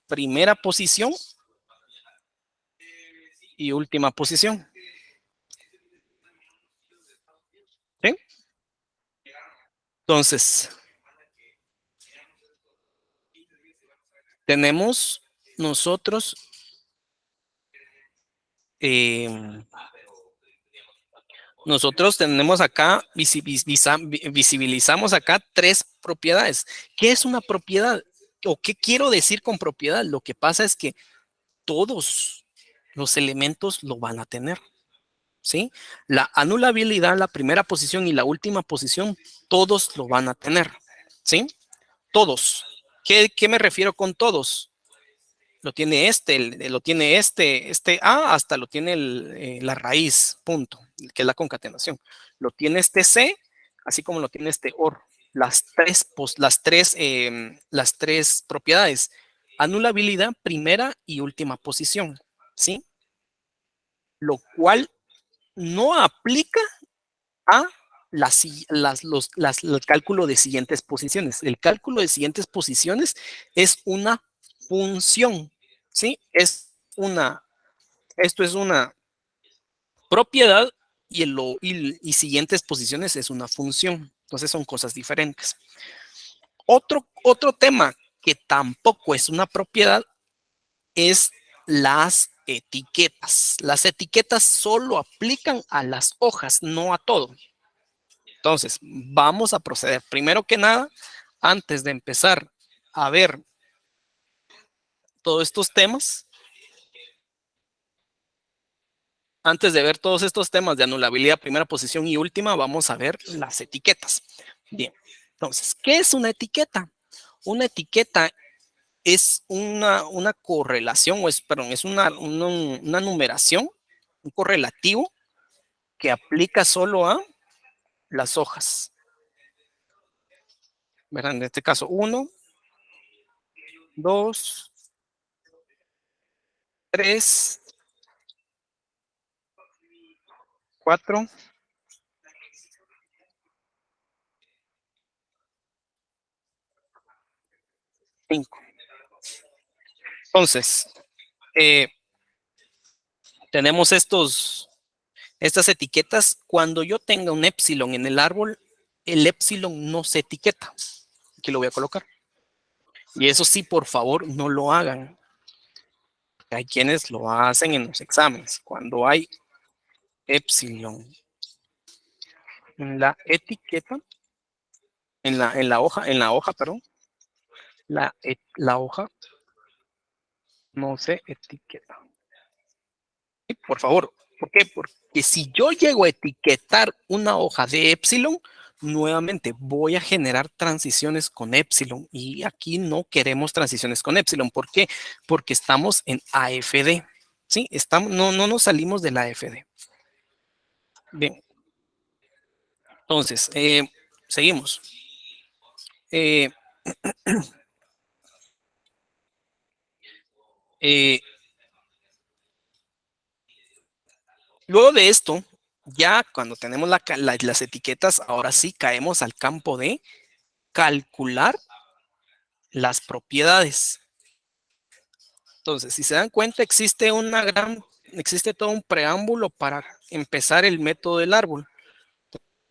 primera posición y última posición. ¿Sí? Entonces, tenemos nosotros eh, nosotros tenemos acá, visibilizamos acá 3 propiedades. ¿Qué es una propiedad? ¿O qué quiero decir con propiedad? Lo que pasa es que todos los elementos lo van a tener. ¿sí? La anulabilidad, la primera posición y la última posición, todos lo van a tener, ¿sí? Todos. ¿Qué me refiero con todos? Lo tiene lo tiene este A, hasta lo tiene la raíz, punto, que es la concatenación. Lo tiene este C, así como lo tiene este OR. Las tres propiedades. Anulabilidad, primera y última posición, ¿sí? Lo cual no aplica a el cálculo de siguientes posiciones. El cálculo de siguientes posiciones es una función, ¿sí? Esto es una propiedad y siguientes posiciones es una función. Entonces son cosas diferentes. Otro tema que tampoco es una propiedad es las etiquetas. Las etiquetas solo aplican a las hojas, no a todo. Entonces, vamos a proceder. Primero que nada, antes de empezar a ver todos estos temas, antes de ver todos estos temas de anulabilidad, primera posición y última, vamos a ver las etiquetas. Bien, entonces, ¿qué es una etiqueta? Una etiqueta es una correlación, perdón, es una numeración, un correlativo que aplica solo a las hojas. ¿Verdad? En este caso, 1, 2, 3, 4, 5. Entonces, eh, tenemos estas etiquetas. Cuando yo tenga un epsilon en el árbol, el epsilon no se etiqueta. Aquí lo voy a colocar. Y eso sí, por favor, no lo hagan. Hay quienes lo hacen en los exámenes. Cuando hay epsilon en la etiqueta, en la hoja, perdón, la hoja no se etiqueta. Y por favor, ¿por qué? Porque si yo llego a etiquetar una hoja de epsilon, nuevamente voy a generar transiciones con epsilon y aquí no queremos transiciones con epsilon. ¿Por qué? Porque estamos en AFD. ¿Sí? No nos salimos de la AFD. Bien, entonces, seguimos. Eh, eh, luego de esto, ya cuando tenemos las etiquetas, ahora sí caemos al campo de calcular las propiedades. Entonces, si se dan cuenta, existe todo un preámbulo para empezar el método del árbol.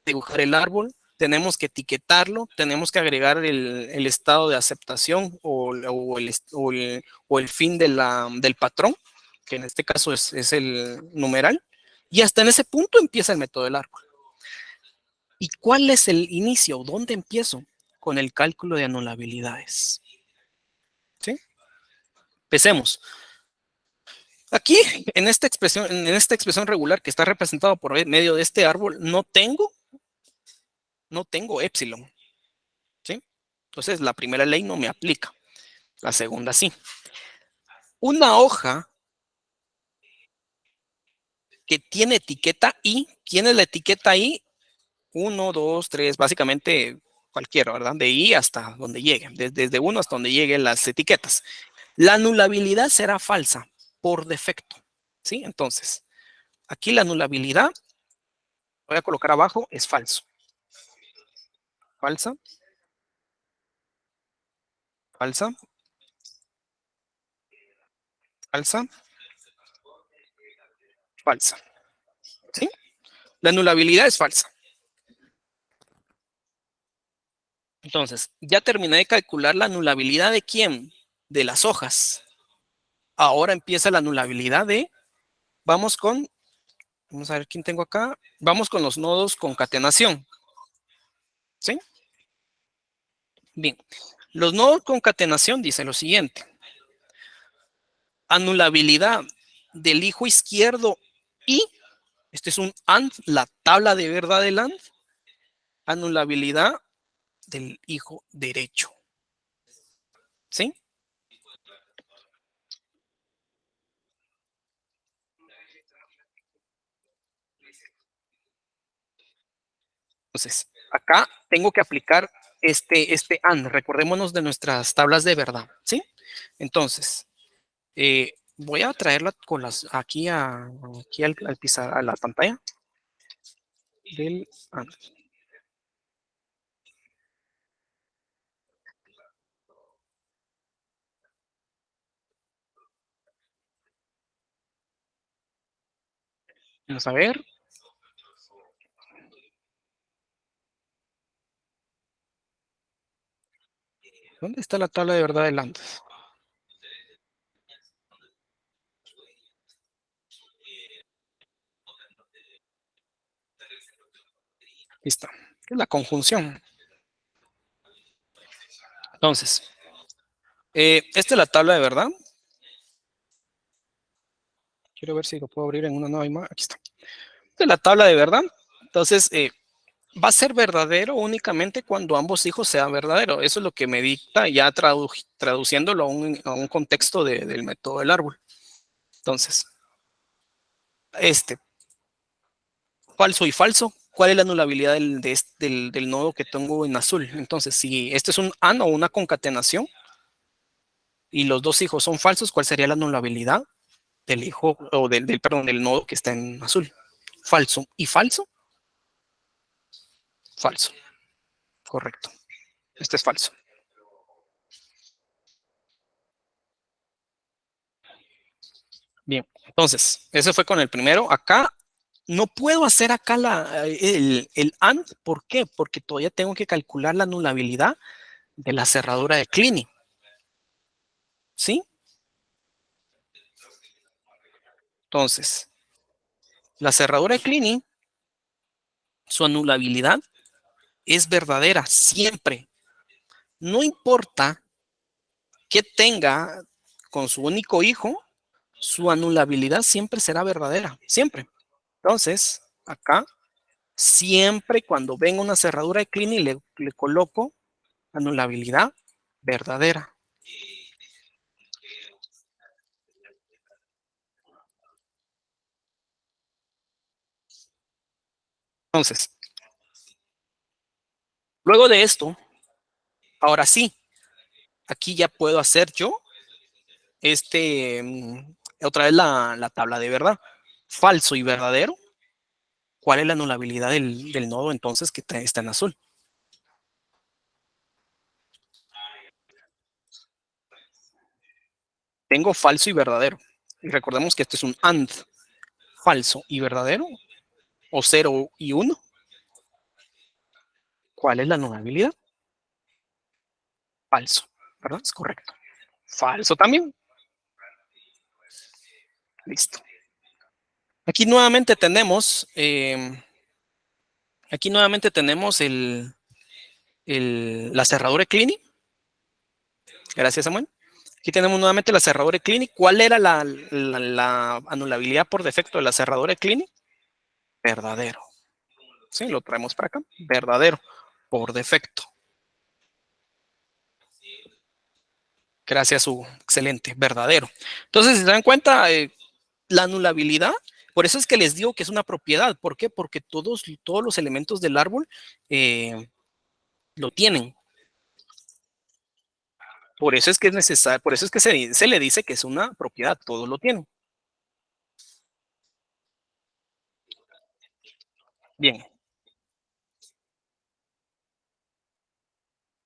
Dibujar el árbol, tenemos que etiquetarlo, tenemos que agregar el estado de aceptación o el fin del patrón, que en este caso es el numeral, y hasta en ese punto empieza el método del árbol. ¿Y cuál es el inicio? ¿Dónde empiezo? Con el cálculo de anulabilidades. ¿Sí? Empecemos. Aquí, en esta expresión regular que está representado por medio de este árbol, no tengo epsilon, ¿sí? Entonces, la primera ley no me aplica. La segunda sí. Una hoja que tiene etiqueta I, ¿quién es la etiqueta I? 1, 2, 3, básicamente cualquiera, ¿verdad? De I hasta donde llegue, desde 1 hasta donde lleguen las etiquetas. La anulabilidad será falsa por defecto, ¿sí? Entonces, aquí la anulabilidad, voy a colocar abajo, es falso. Falsa, falsa, falsa, falsa. ¿Sí? La anulabilidad es falsa. Entonces, ya terminé de calcular la anulabilidad de quién? De las hojas. Ahora empieza la anulabilidad vamos a ver quién tengo acá. Vamos con los nodos concatenación. ¿Sí? Bien. Los nodos concatenación dicen lo siguiente. Anulabilidad del hijo izquierdo y Este es un AND, la tabla de verdad del AND, anulabilidad del hijo derecho. ¿Sí? Entonces, acá tengo que aplicar este AND. Recordémonos de nuestras tablas de verdad. ¿Sí? Entonces, voy a traerla con aquí al pisar a la pantalla del AND. Vamos a ver. ¿Dónde está la tabla de verdad del AND? Aquí está. Es la conjunción. Entonces, esta es la tabla de verdad. Quiero ver si lo puedo abrir en una nueva imagen. Aquí está. Esta es la tabla de verdad. Entonces, va a ser verdadero únicamente cuando ambos hijos sean verdaderos. Eso es lo que me dicta ya traduciéndolo a un contexto del método del árbol. Entonces, este, falso y falso. ¿Cuál es la anulabilidad del nodo que tengo en azul? Entonces, si este es un AND o una concatenación y los dos hijos son falsos, ¿cuál sería la anulabilidad del hijo o perdón, del nodo que está en azul? Falso y falso, falso. Correcto. Este es falso. Bien, entonces, ese fue con el primero. Acá no puedo hacer acá el AND. ¿Por qué? Porque todavía tengo que calcular la anulabilidad de la cerradura de Clini. ¿Sí? Entonces, la cerradura de Clini, su anulabilidad es verdadera siempre. No importa que tenga con su único hijo, su anulabilidad siempre será verdadera. Siempre. Entonces, acá, siempre cuando venga una cerradura de Clini, le coloco anulabilidad verdadera. Entonces, luego de esto, ahora sí, aquí ya puedo hacer yo otra vez la tabla de verdad. Falso y verdadero. ¿Cuál es la anulabilidad del nodo entonces que está en azul? Tengo falso y verdadero. Y recordemos que este es un AND. Falso y verdadero. O 0 y 1. ¿Cuál es la anulabilidad? Falso. ¿Verdad? Es correcto. Falso también. Listo. Aquí nuevamente tenemos, la cerradura de Clinic. Gracias, Samuel. Aquí tenemos nuevamente la cerradura de Clinic. ¿Cuál era la anulabilidad por defecto de la cerradura de Clinic? Verdadero. Sí, lo traemos para acá. Verdadero. Por defecto. Gracias, Hugo. Excelente. Verdadero. Entonces, si se dan cuenta, la anulabilidad, por eso es que les digo que es una propiedad. ¿Por qué? Porque todos los elementos del árbol lo tienen. Por eso es que es necesario, por eso es que se le dice que es una propiedad, todos lo tienen. Bien,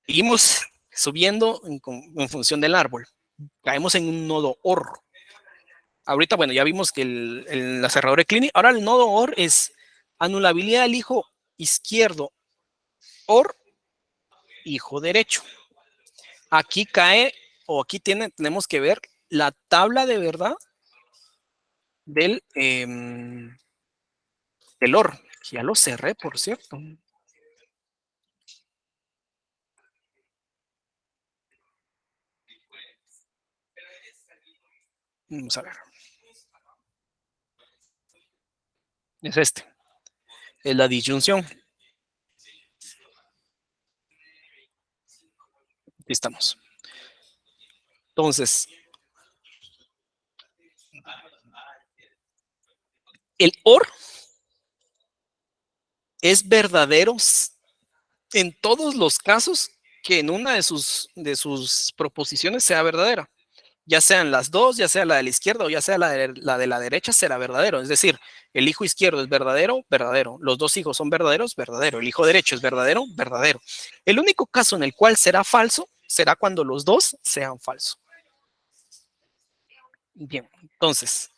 seguimos subiendo en función del árbol. Caemos en un nodo OR. Ahorita, bueno, ya vimos que la cerradura de Clinic. Ahora el nodo OR es anulabilidad del hijo izquierdo OR hijo derecho. Aquí cae, o aquí tenemos que ver la tabla de verdad del OR. Ya lo cerré, por cierto. Vamos a ver. Es este, es la disyunción. Aquí estamos. Entonces, el OR es verdadero en todos los casos que en una de sus proposiciones sea verdadera. Ya sean las dos, ya sea la de la izquierda o ya sea la de la derecha, será verdadero. Es decir, el hijo izquierdo es verdadero, verdadero. Los dos hijos son verdaderos, verdadero. El hijo derecho es verdadero, verdadero. El único caso en el cual será falso será cuando los dos sean falsos. Bien, entonces,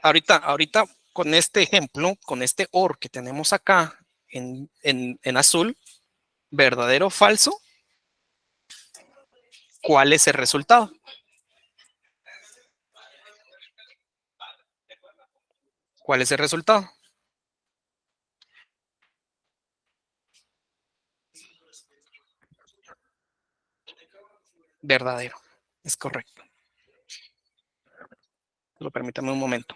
ahorita con este ejemplo, con este OR que tenemos acá en azul, verdadero o falso, ¿cuál es el resultado? ¿Cuál es el resultado? Verdadero. Es correcto. Solo permítame un momento.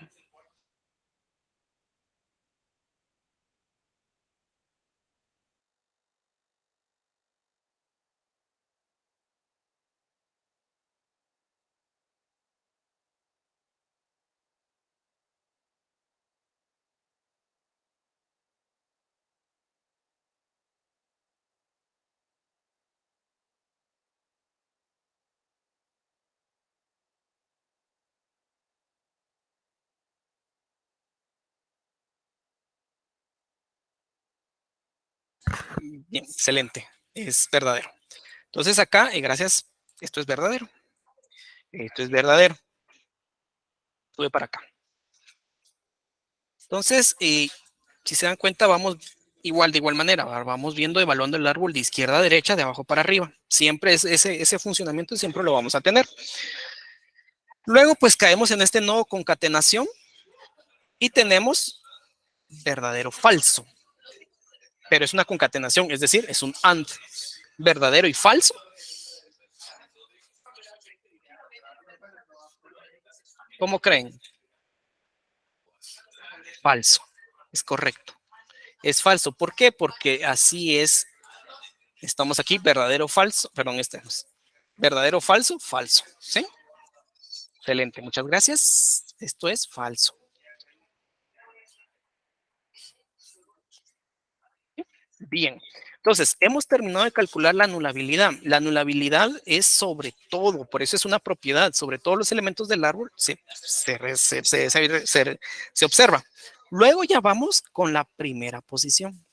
Bien, excelente. Es verdadero. Entonces acá, gracias, esto es verdadero. Esto es verdadero. Sube para acá. Entonces, si se dan cuenta, vamos de igual manera. Vamos viendo, evaluando el árbol de izquierda a derecha, de abajo para arriba. Siempre es ese funcionamiento, siempre lo vamos a tener. Luego, pues caemos en este nodo concatenación y tenemos verdadero falso. Pero es una concatenación, es decir, es un AND. Verdadero y falso. ¿Cómo creen? Falso. Es correcto. Es falso. ¿Por qué? Porque así es. Estamos aquí, verdadero, falso. Perdón, este es verdadero, falso, falso. ¿Sí? Excelente. Muchas gracias. Esto es falso. Bien. Entonces, hemos terminado de calcular la anulabilidad. La anulabilidad es sobre todo, por eso es una propiedad, sobre todos los elementos del árbol se observa. Luego ya vamos con la primera posición.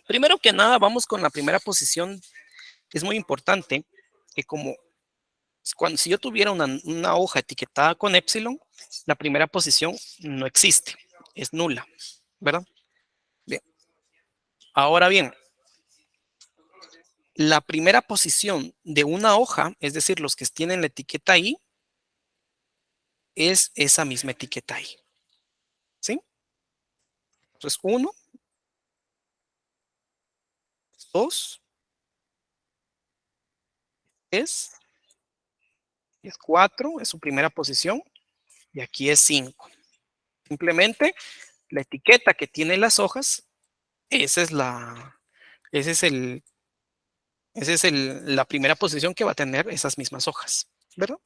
Primero que nada, vamos con la primera posición. Es muy importante que si yo tuviera una hoja etiquetada con epsilon, la primera posición no existe, es nula, ¿verdad? Bien. Ahora bien, la primera posición de una hoja, es decir, los que tienen la etiqueta ahí, es esa misma etiqueta ahí, ¿sí? Entonces, 1, 2, es 4, es su primera posición, y aquí es 5. Simplemente la etiqueta que tiene las hojas, esa es la, ese es el, la primera posición que va a tener esas mismas hojas, ¿verdad?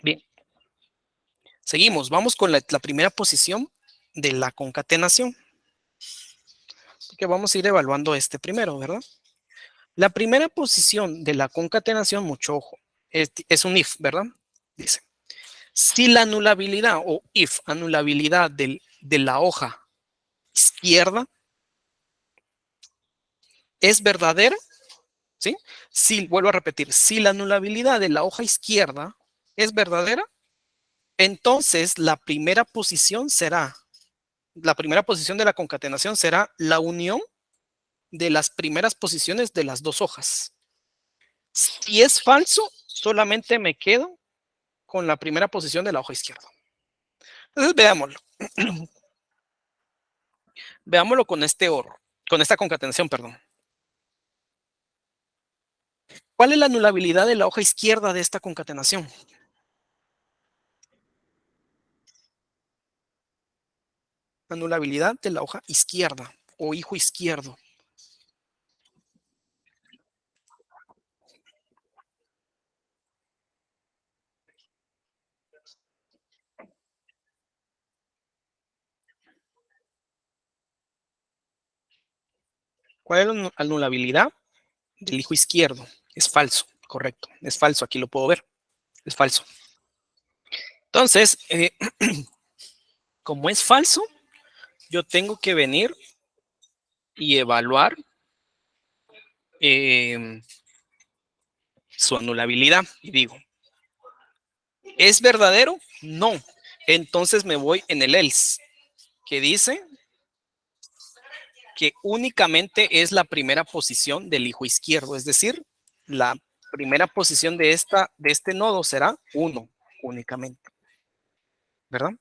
Bien, seguimos, vamos con la primera posición de la concatenación, que vamos a ir evaluando este primero, ¿verdad? La primera posición de la concatenación, mucho ojo, es un if, ¿verdad? Dice, si la anulabilidad o if, anulabilidad de la hoja izquierda es verdadera, ¿sí? Si, vuelvo a repetir, si la anulabilidad de la hoja izquierda es verdadera, entonces la primera posición de la concatenación será la unión de las primeras posiciones de las dos hojas. Si es falso, solamente me quedo con la primera posición de la hoja izquierda. Entonces veámoslo. Veámoslo con con esta concatenación, perdón. ¿Cuál es la anulabilidad de la hoja izquierda de esta concatenación? Anulabilidad de la hoja izquierda o hijo izquierdo. ¿Cuál es la anulabilidad del hijo izquierdo? Es falso, correcto. Es falso, aquí lo puedo ver. Es falso. Entonces, como es falso, yo tengo que venir y evaluar su anulabilidad. Y digo, ¿es verdadero? No. Entonces me voy en el else, que dice que únicamente es la primera posición del hijo izquierdo. Es decir, la primera posición de este nodo será 1 únicamente. ¿Verdad?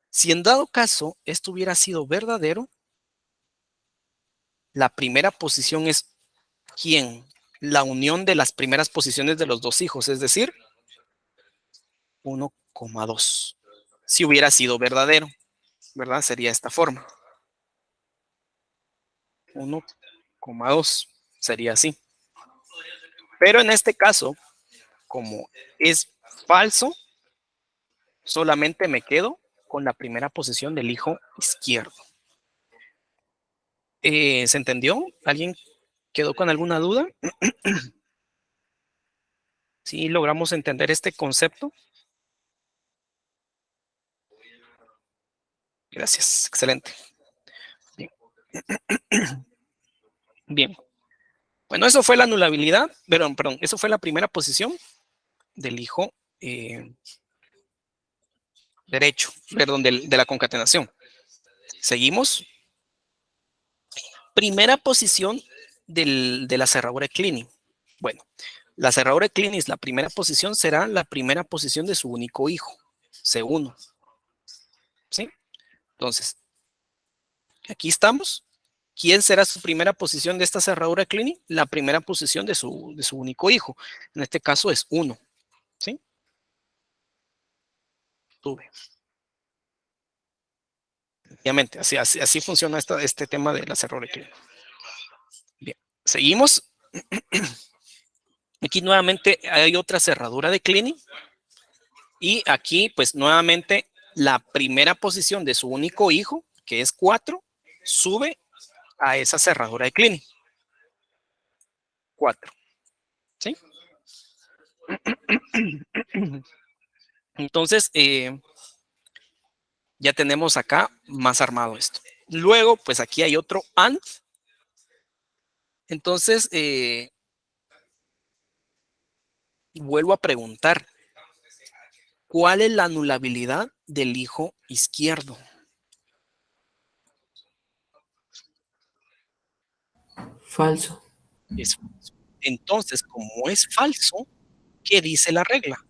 Si en dado caso esto hubiera sido verdadero, la primera posición es ¿quién? La unión de las primeras posiciones de los dos hijos, es decir, 1,2. Si hubiera sido verdadero, ¿verdad? Sería esta forma. 1,2 sería así. Pero en este caso, como es falso, solamente me quedo con la primera posición del hijo izquierdo. ¿Se entendió? ¿Alguien quedó con alguna duda? ¿Sí logramos entender este concepto? Gracias, excelente. Bien. Bien. Bueno, eso fue la anulabilidad, perdón, eso fue la primera posición del hijo derecho, perdón, de la concatenación. Seguimos. Primera posición de la cerradura de Kleene. Bueno, la cerradura de Kleene, la primera posición será la primera posición de su único hijo, C1. ¿Sí? Entonces, aquí estamos. ¿Quién será su primera posición de esta cerradura de Kleene? La primera posición de su único hijo. En este caso es 1. ¿Sí? Tuve. Obviamente, así funciona este tema de la cerradura de Kleene. Bien, seguimos. Aquí nuevamente hay otra cerradura de Kleene. Y aquí, pues nuevamente, la primera posición de su único hijo, que es 4, sube a esa cerradura de Kleene. 4. ¿Sí? Entonces, ya tenemos acá más armado esto. Luego, pues aquí hay otro AND. Entonces, vuelvo a preguntar, ¿cuál es la anulabilidad del hijo izquierdo? Falso. Es falso. Entonces, como es falso, ¿qué dice la regla?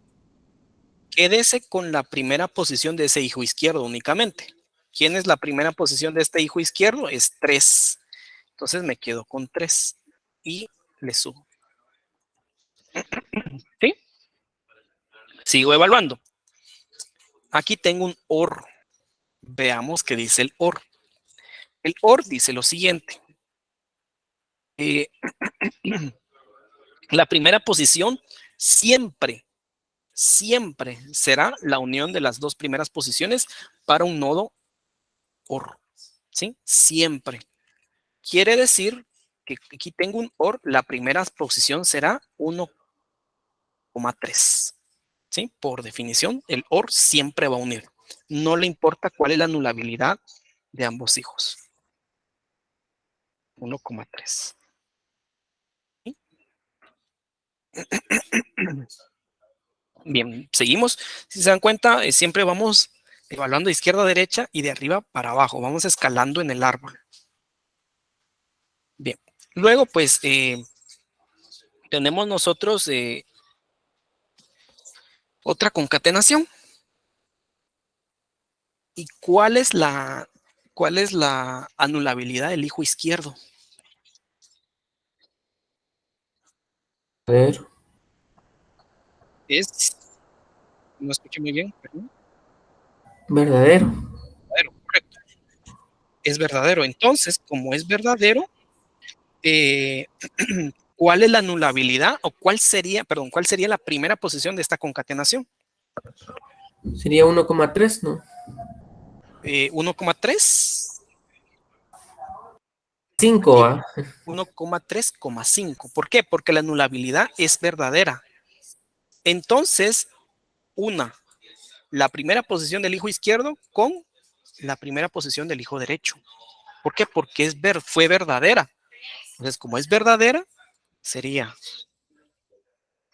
Quédese con la primera posición de ese hijo izquierdo únicamente. ¿Quién es la primera posición de este hijo izquierdo? Es 3. Entonces me quedo con 3 y le subo. ¿Sí? Sigo evaluando. Aquí tengo un OR. Veamos qué dice el OR. El OR dice lo siguiente. La primera posición siempre será la unión de las dos primeras posiciones para un nodo OR. ¿Sí? Siempre. Quiere decir que aquí tengo un OR, la primera posición será 1,3. ¿Sí? Por definición, el OR siempre va a unir. No le importa cuál es la anulabilidad de ambos hijos. 1,3. ¿Sí? Bien, seguimos. Si se dan cuenta, siempre vamos evaluando de izquierda a derecha y de arriba para abajo. Vamos escalando en el árbol. Bien. Luego, pues, tenemos nosotros otra concatenación. ¿Y cuál es la anulabilidad del hijo izquierdo? Verdadero. Es, no escuché muy bien, perdón. Verdadero. Verdadero, correcto. es verdadero. Entonces, como es verdadero, ¿cuál es la anulabilidad o cuál sería la primera posición de esta concatenación? Sería 1,3, ¿no? 1,3, 5, aquí ¿ah? 1,3,5. ¿Por qué? Porque la anulabilidad es verdadera. Entonces, la primera posición del hijo izquierdo con la primera posición del hijo derecho. ¿Por qué? Porque fue verdadera. Entonces, como es verdadera, sería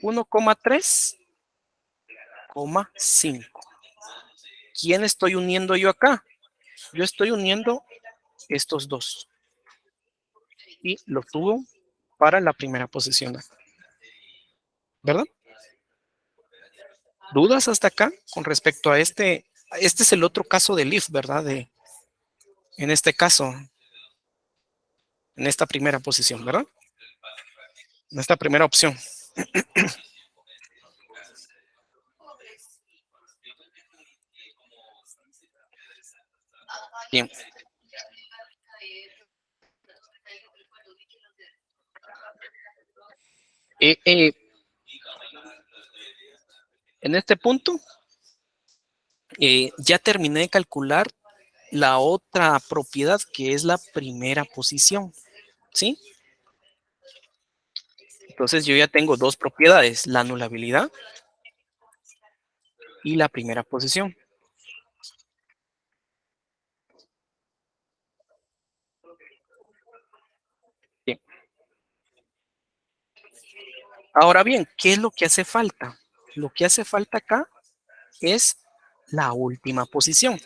1,3,5. ¿Quién estoy uniendo yo acá? Yo estoy uniendo estos dos. Y lo tuvo para la primera posición. ¿Verdad? ¿Dudas hasta acá con respecto a este? Este es el otro caso del if, ¿verdad? En este caso, en esta primera posición, ¿verdad? En esta primera opción. Bien. En este punto, ya terminé de calcular la otra propiedad que es la primera posición, ¿sí? Entonces yo ya tengo dos propiedades, la anulabilidad y la primera posición. Bien. Ahora bien, ¿qué es lo que hace falta? Lo que hace falta acá es la última posición.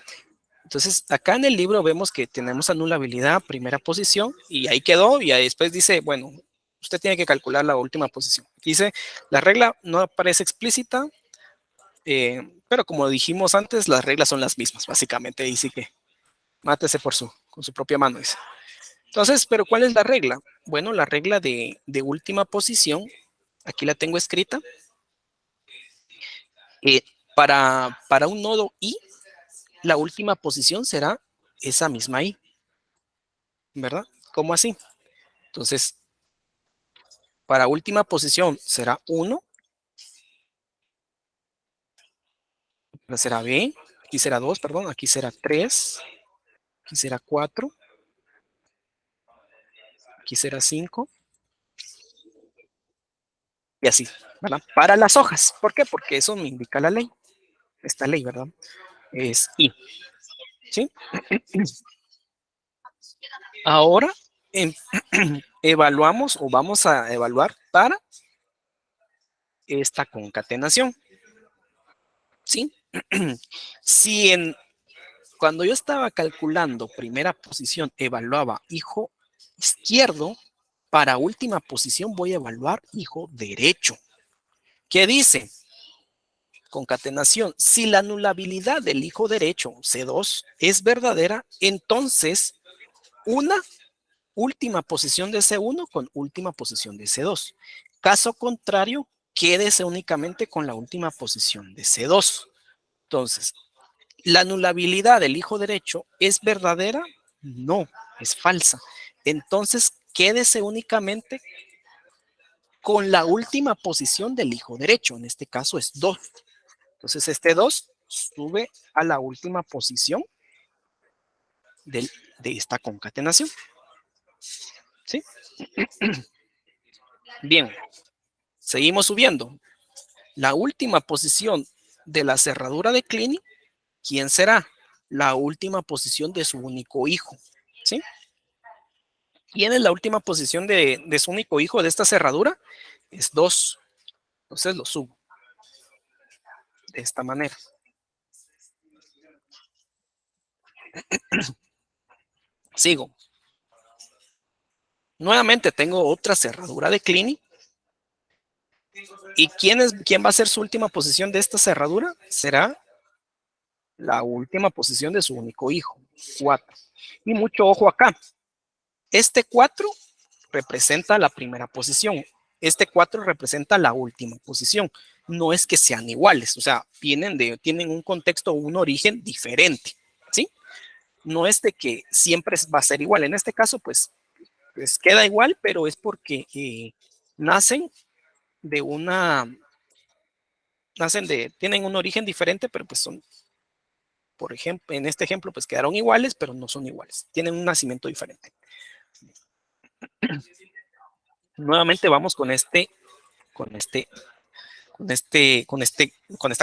Entonces, acá en el libro vemos que tenemos anulabilidad, primera posición, y ahí quedó, y ahí después dice, bueno, usted tiene que calcular la última posición. Dice, la regla no aparece explícita, pero como dijimos antes, las reglas son las mismas, básicamente, y sí que mátese con su propia mano. Dice. Entonces, pero ¿cuál es la regla? Bueno, la regla de última posición, aquí la tengo escrita, eh, para un nodo I, la última posición será esa misma I, ¿verdad? ¿Cómo así? Entonces, para última posición será 1, será B, aquí será 2, perdón, aquí será 3, aquí será 4, aquí será 5, y así, ¿verdad? Para las hojas. ¿Por qué? Porque eso me indica la ley. Esta ley, ¿verdad? Es I. ¿Sí? Ahora evaluamos o vamos a evaluar para esta concatenación. ¿Sí? Si cuando yo estaba calculando primera posición evaluaba hijo izquierdo, para última posición voy a evaluar hijo derecho. ¿Qué dice? Concatenación. Si la anulabilidad del hijo derecho, C2, es verdadera, entonces una última posición de C1 con última posición de C2. Caso contrario, quédese únicamente con la última posición de C2. Entonces, ¿la anulabilidad del hijo derecho es verdadera? No, es falsa. Entonces, quédese únicamente con la última posición del hijo derecho. En este caso es 2. Entonces, este 2 sube a la última posición de esta concatenación. ¿Sí? Bien, seguimos subiendo. La última posición de la cerradura de Kleene, ¿quién será? La última posición de su único hijo. ¿Sí? ¿Quién es la última posición de su único hijo de esta cerradura? Es 2. Entonces lo subo de esta manera. Sigo. Nuevamente tengo otra cerradura de Kleene. ¿Y quién va a ser su última posición de esta cerradura? Será la última posición de su único hijo, 4. Y mucho ojo acá. Este 4 representa la primera posición. Este 4 representa la última posición. No es que sean iguales, o sea, tienen un contexto, un origen diferente, ¿sí? no es de que siempre va a ser igual. En este caso, pues queda igual, pero es porque nacen de tienen un origen diferente, pero pues son, por ejemplo, en este ejemplo, pues quedaron iguales, pero no son iguales. Tienen un nacimiento diferente. Nuevamente vamos con esta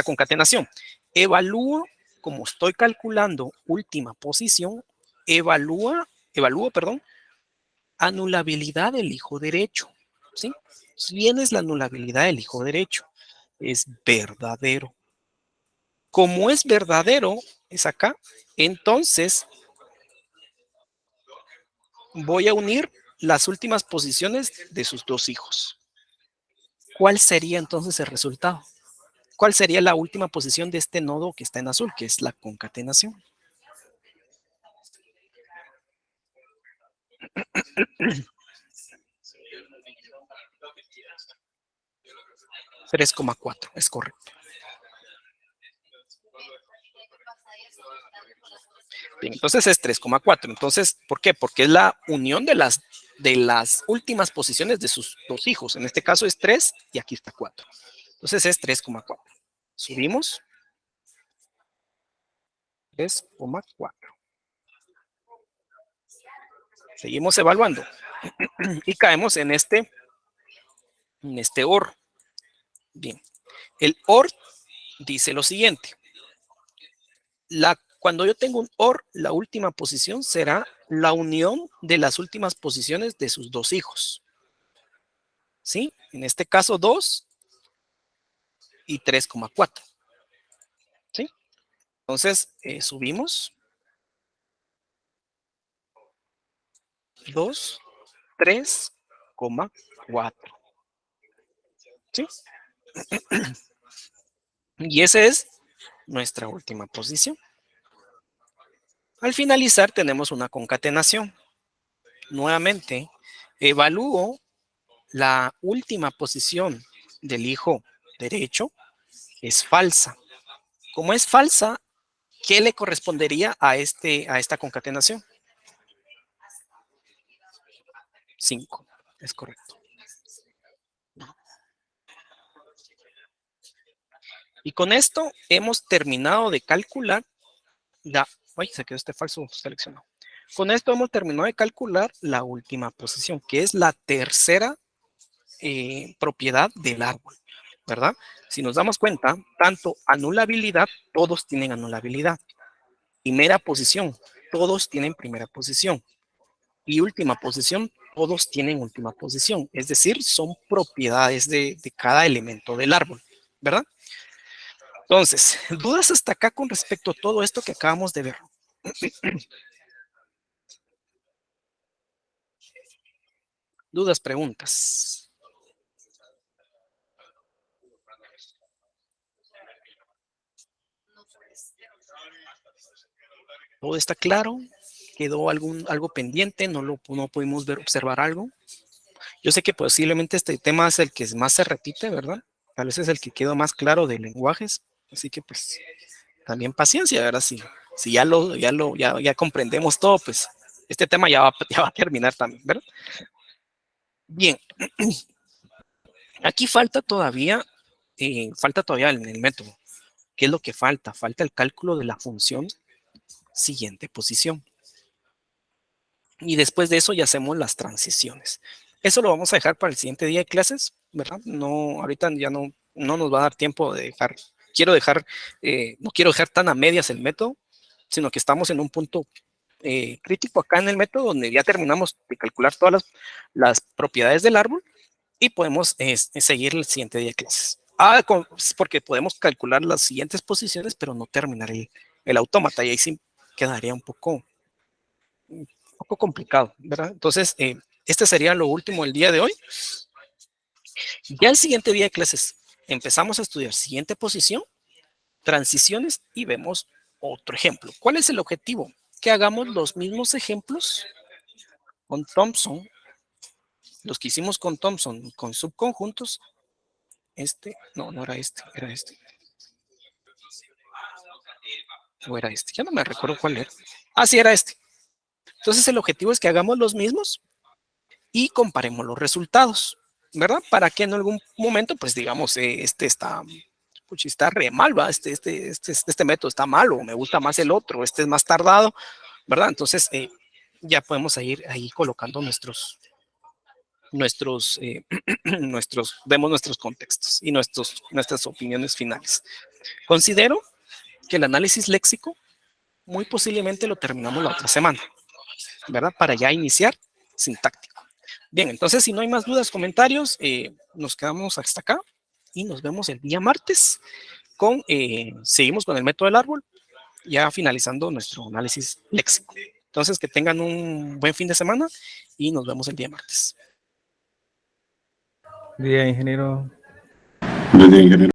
concatenación. Evalúo, como estoy calculando última posición, evalúo, anulabilidad del hijo derecho. ¿Sí? ¿Quién es la anulabilidad del hijo derecho? Es verdadero. Como es verdadero, es acá, entonces voy a unir las últimas posiciones de sus dos hijos. ¿Cuál sería entonces el resultado? ¿Cuál sería la última posición de este nodo que está en azul, que es la concatenación? 3,4, es correcto. Bien, entonces es 3,4. Entonces, ¿por qué? Porque es la unión de las últimas posiciones de sus dos hijos. En este caso es 3 y aquí está 4. Entonces es 3,4. Subimos. 3,4. Seguimos evaluando. Y caemos en este OR. Bien. El OR dice lo siguiente. Cuando yo tengo un OR, la última posición será la unión de las últimas posiciones de sus dos hijos. ¿Sí? En este caso 2 y 3,4. ¿Sí? Entonces, subimos. 2, 3,4. ¿Sí? Y esa es nuestra última posición. Al finalizar tenemos una concatenación. Nuevamente, evalúo la última posición del hijo derecho. Es falsa. Como es falsa, ¿qué le correspondería a esta concatenación? 5. Es correcto. Y con esto hemos terminado de calcular se quedó este falso seleccionado. Con esto hemos terminado de calcular la última posición, que es la tercera propiedad del árbol, ¿verdad? Si nos damos cuenta, tanto anulabilidad, todos tienen anulabilidad. Primera posición, todos tienen primera posición. Y última posición, todos tienen última posición. Es decir, son propiedades de cada elemento del árbol, ¿verdad? Entonces, ¿dudas hasta acá con respecto a todo esto que acabamos de ver? ¿Dudas, preguntas? ¿Todo está claro? ¿Quedó algo pendiente? ¿No pudimos observar algo? Yo sé que posiblemente este tema es el que más se repite, ¿verdad? Tal vez es el que quedó más claro de lenguajes. Así que pues también paciencia, ¿verdad? Si ya comprendemos todo, pues este tema ya va a terminar también, ¿verdad? Bien, aquí falta todavía en el método. ¿Qué es lo que falta? Falta el cálculo de la función siguiente posición. Y después de eso ya hacemos las transiciones. Eso lo vamos a dejar para el siguiente día de clases, ¿verdad? No, ahorita ya no nos va a dar tiempo de dejar, no quiero dejar tan a medias el método, sino que estamos en un punto crítico acá en el método donde ya terminamos de calcular todas las propiedades del árbol y podemos seguir el siguiente día de clases. Porque podemos calcular las siguientes posiciones, pero no terminar el autómata y ahí sí quedaría un poco complicado, ¿verdad? Entonces, este sería lo último del día de hoy. Ya el siguiente día de clases empezamos a estudiar siguiente posición, transiciones y vemos otro ejemplo. ¿Cuál es el objetivo? Que hagamos los mismos ejemplos con Thompson, los que hicimos con Thompson, con subconjuntos. No era era este. O era este, ya no me recuerdo cuál era. Así era este. Entonces el objetivo es que hagamos los mismos y comparemos los resultados, ¿verdad? Para que en algún momento, pues digamos, este está, pues, está re mal, ¿va? Este método está malo, me gusta más el otro, este es más tardado, ¿verdad? Entonces ya podemos ir ahí colocando vemos nuestros contextos y nuestras opiniones finales. Considero que el análisis léxico muy posiblemente lo terminamos la otra semana, ¿verdad? Para ya iniciar sintáctico. Bien, entonces si no hay más dudas, comentarios, nos quedamos hasta acá y nos vemos el día martes seguimos con el método del árbol, ya finalizando nuestro análisis léxico. Entonces que tengan un buen fin de semana y nos vemos el día martes. Día, ingeniero. Buen día, ingeniero.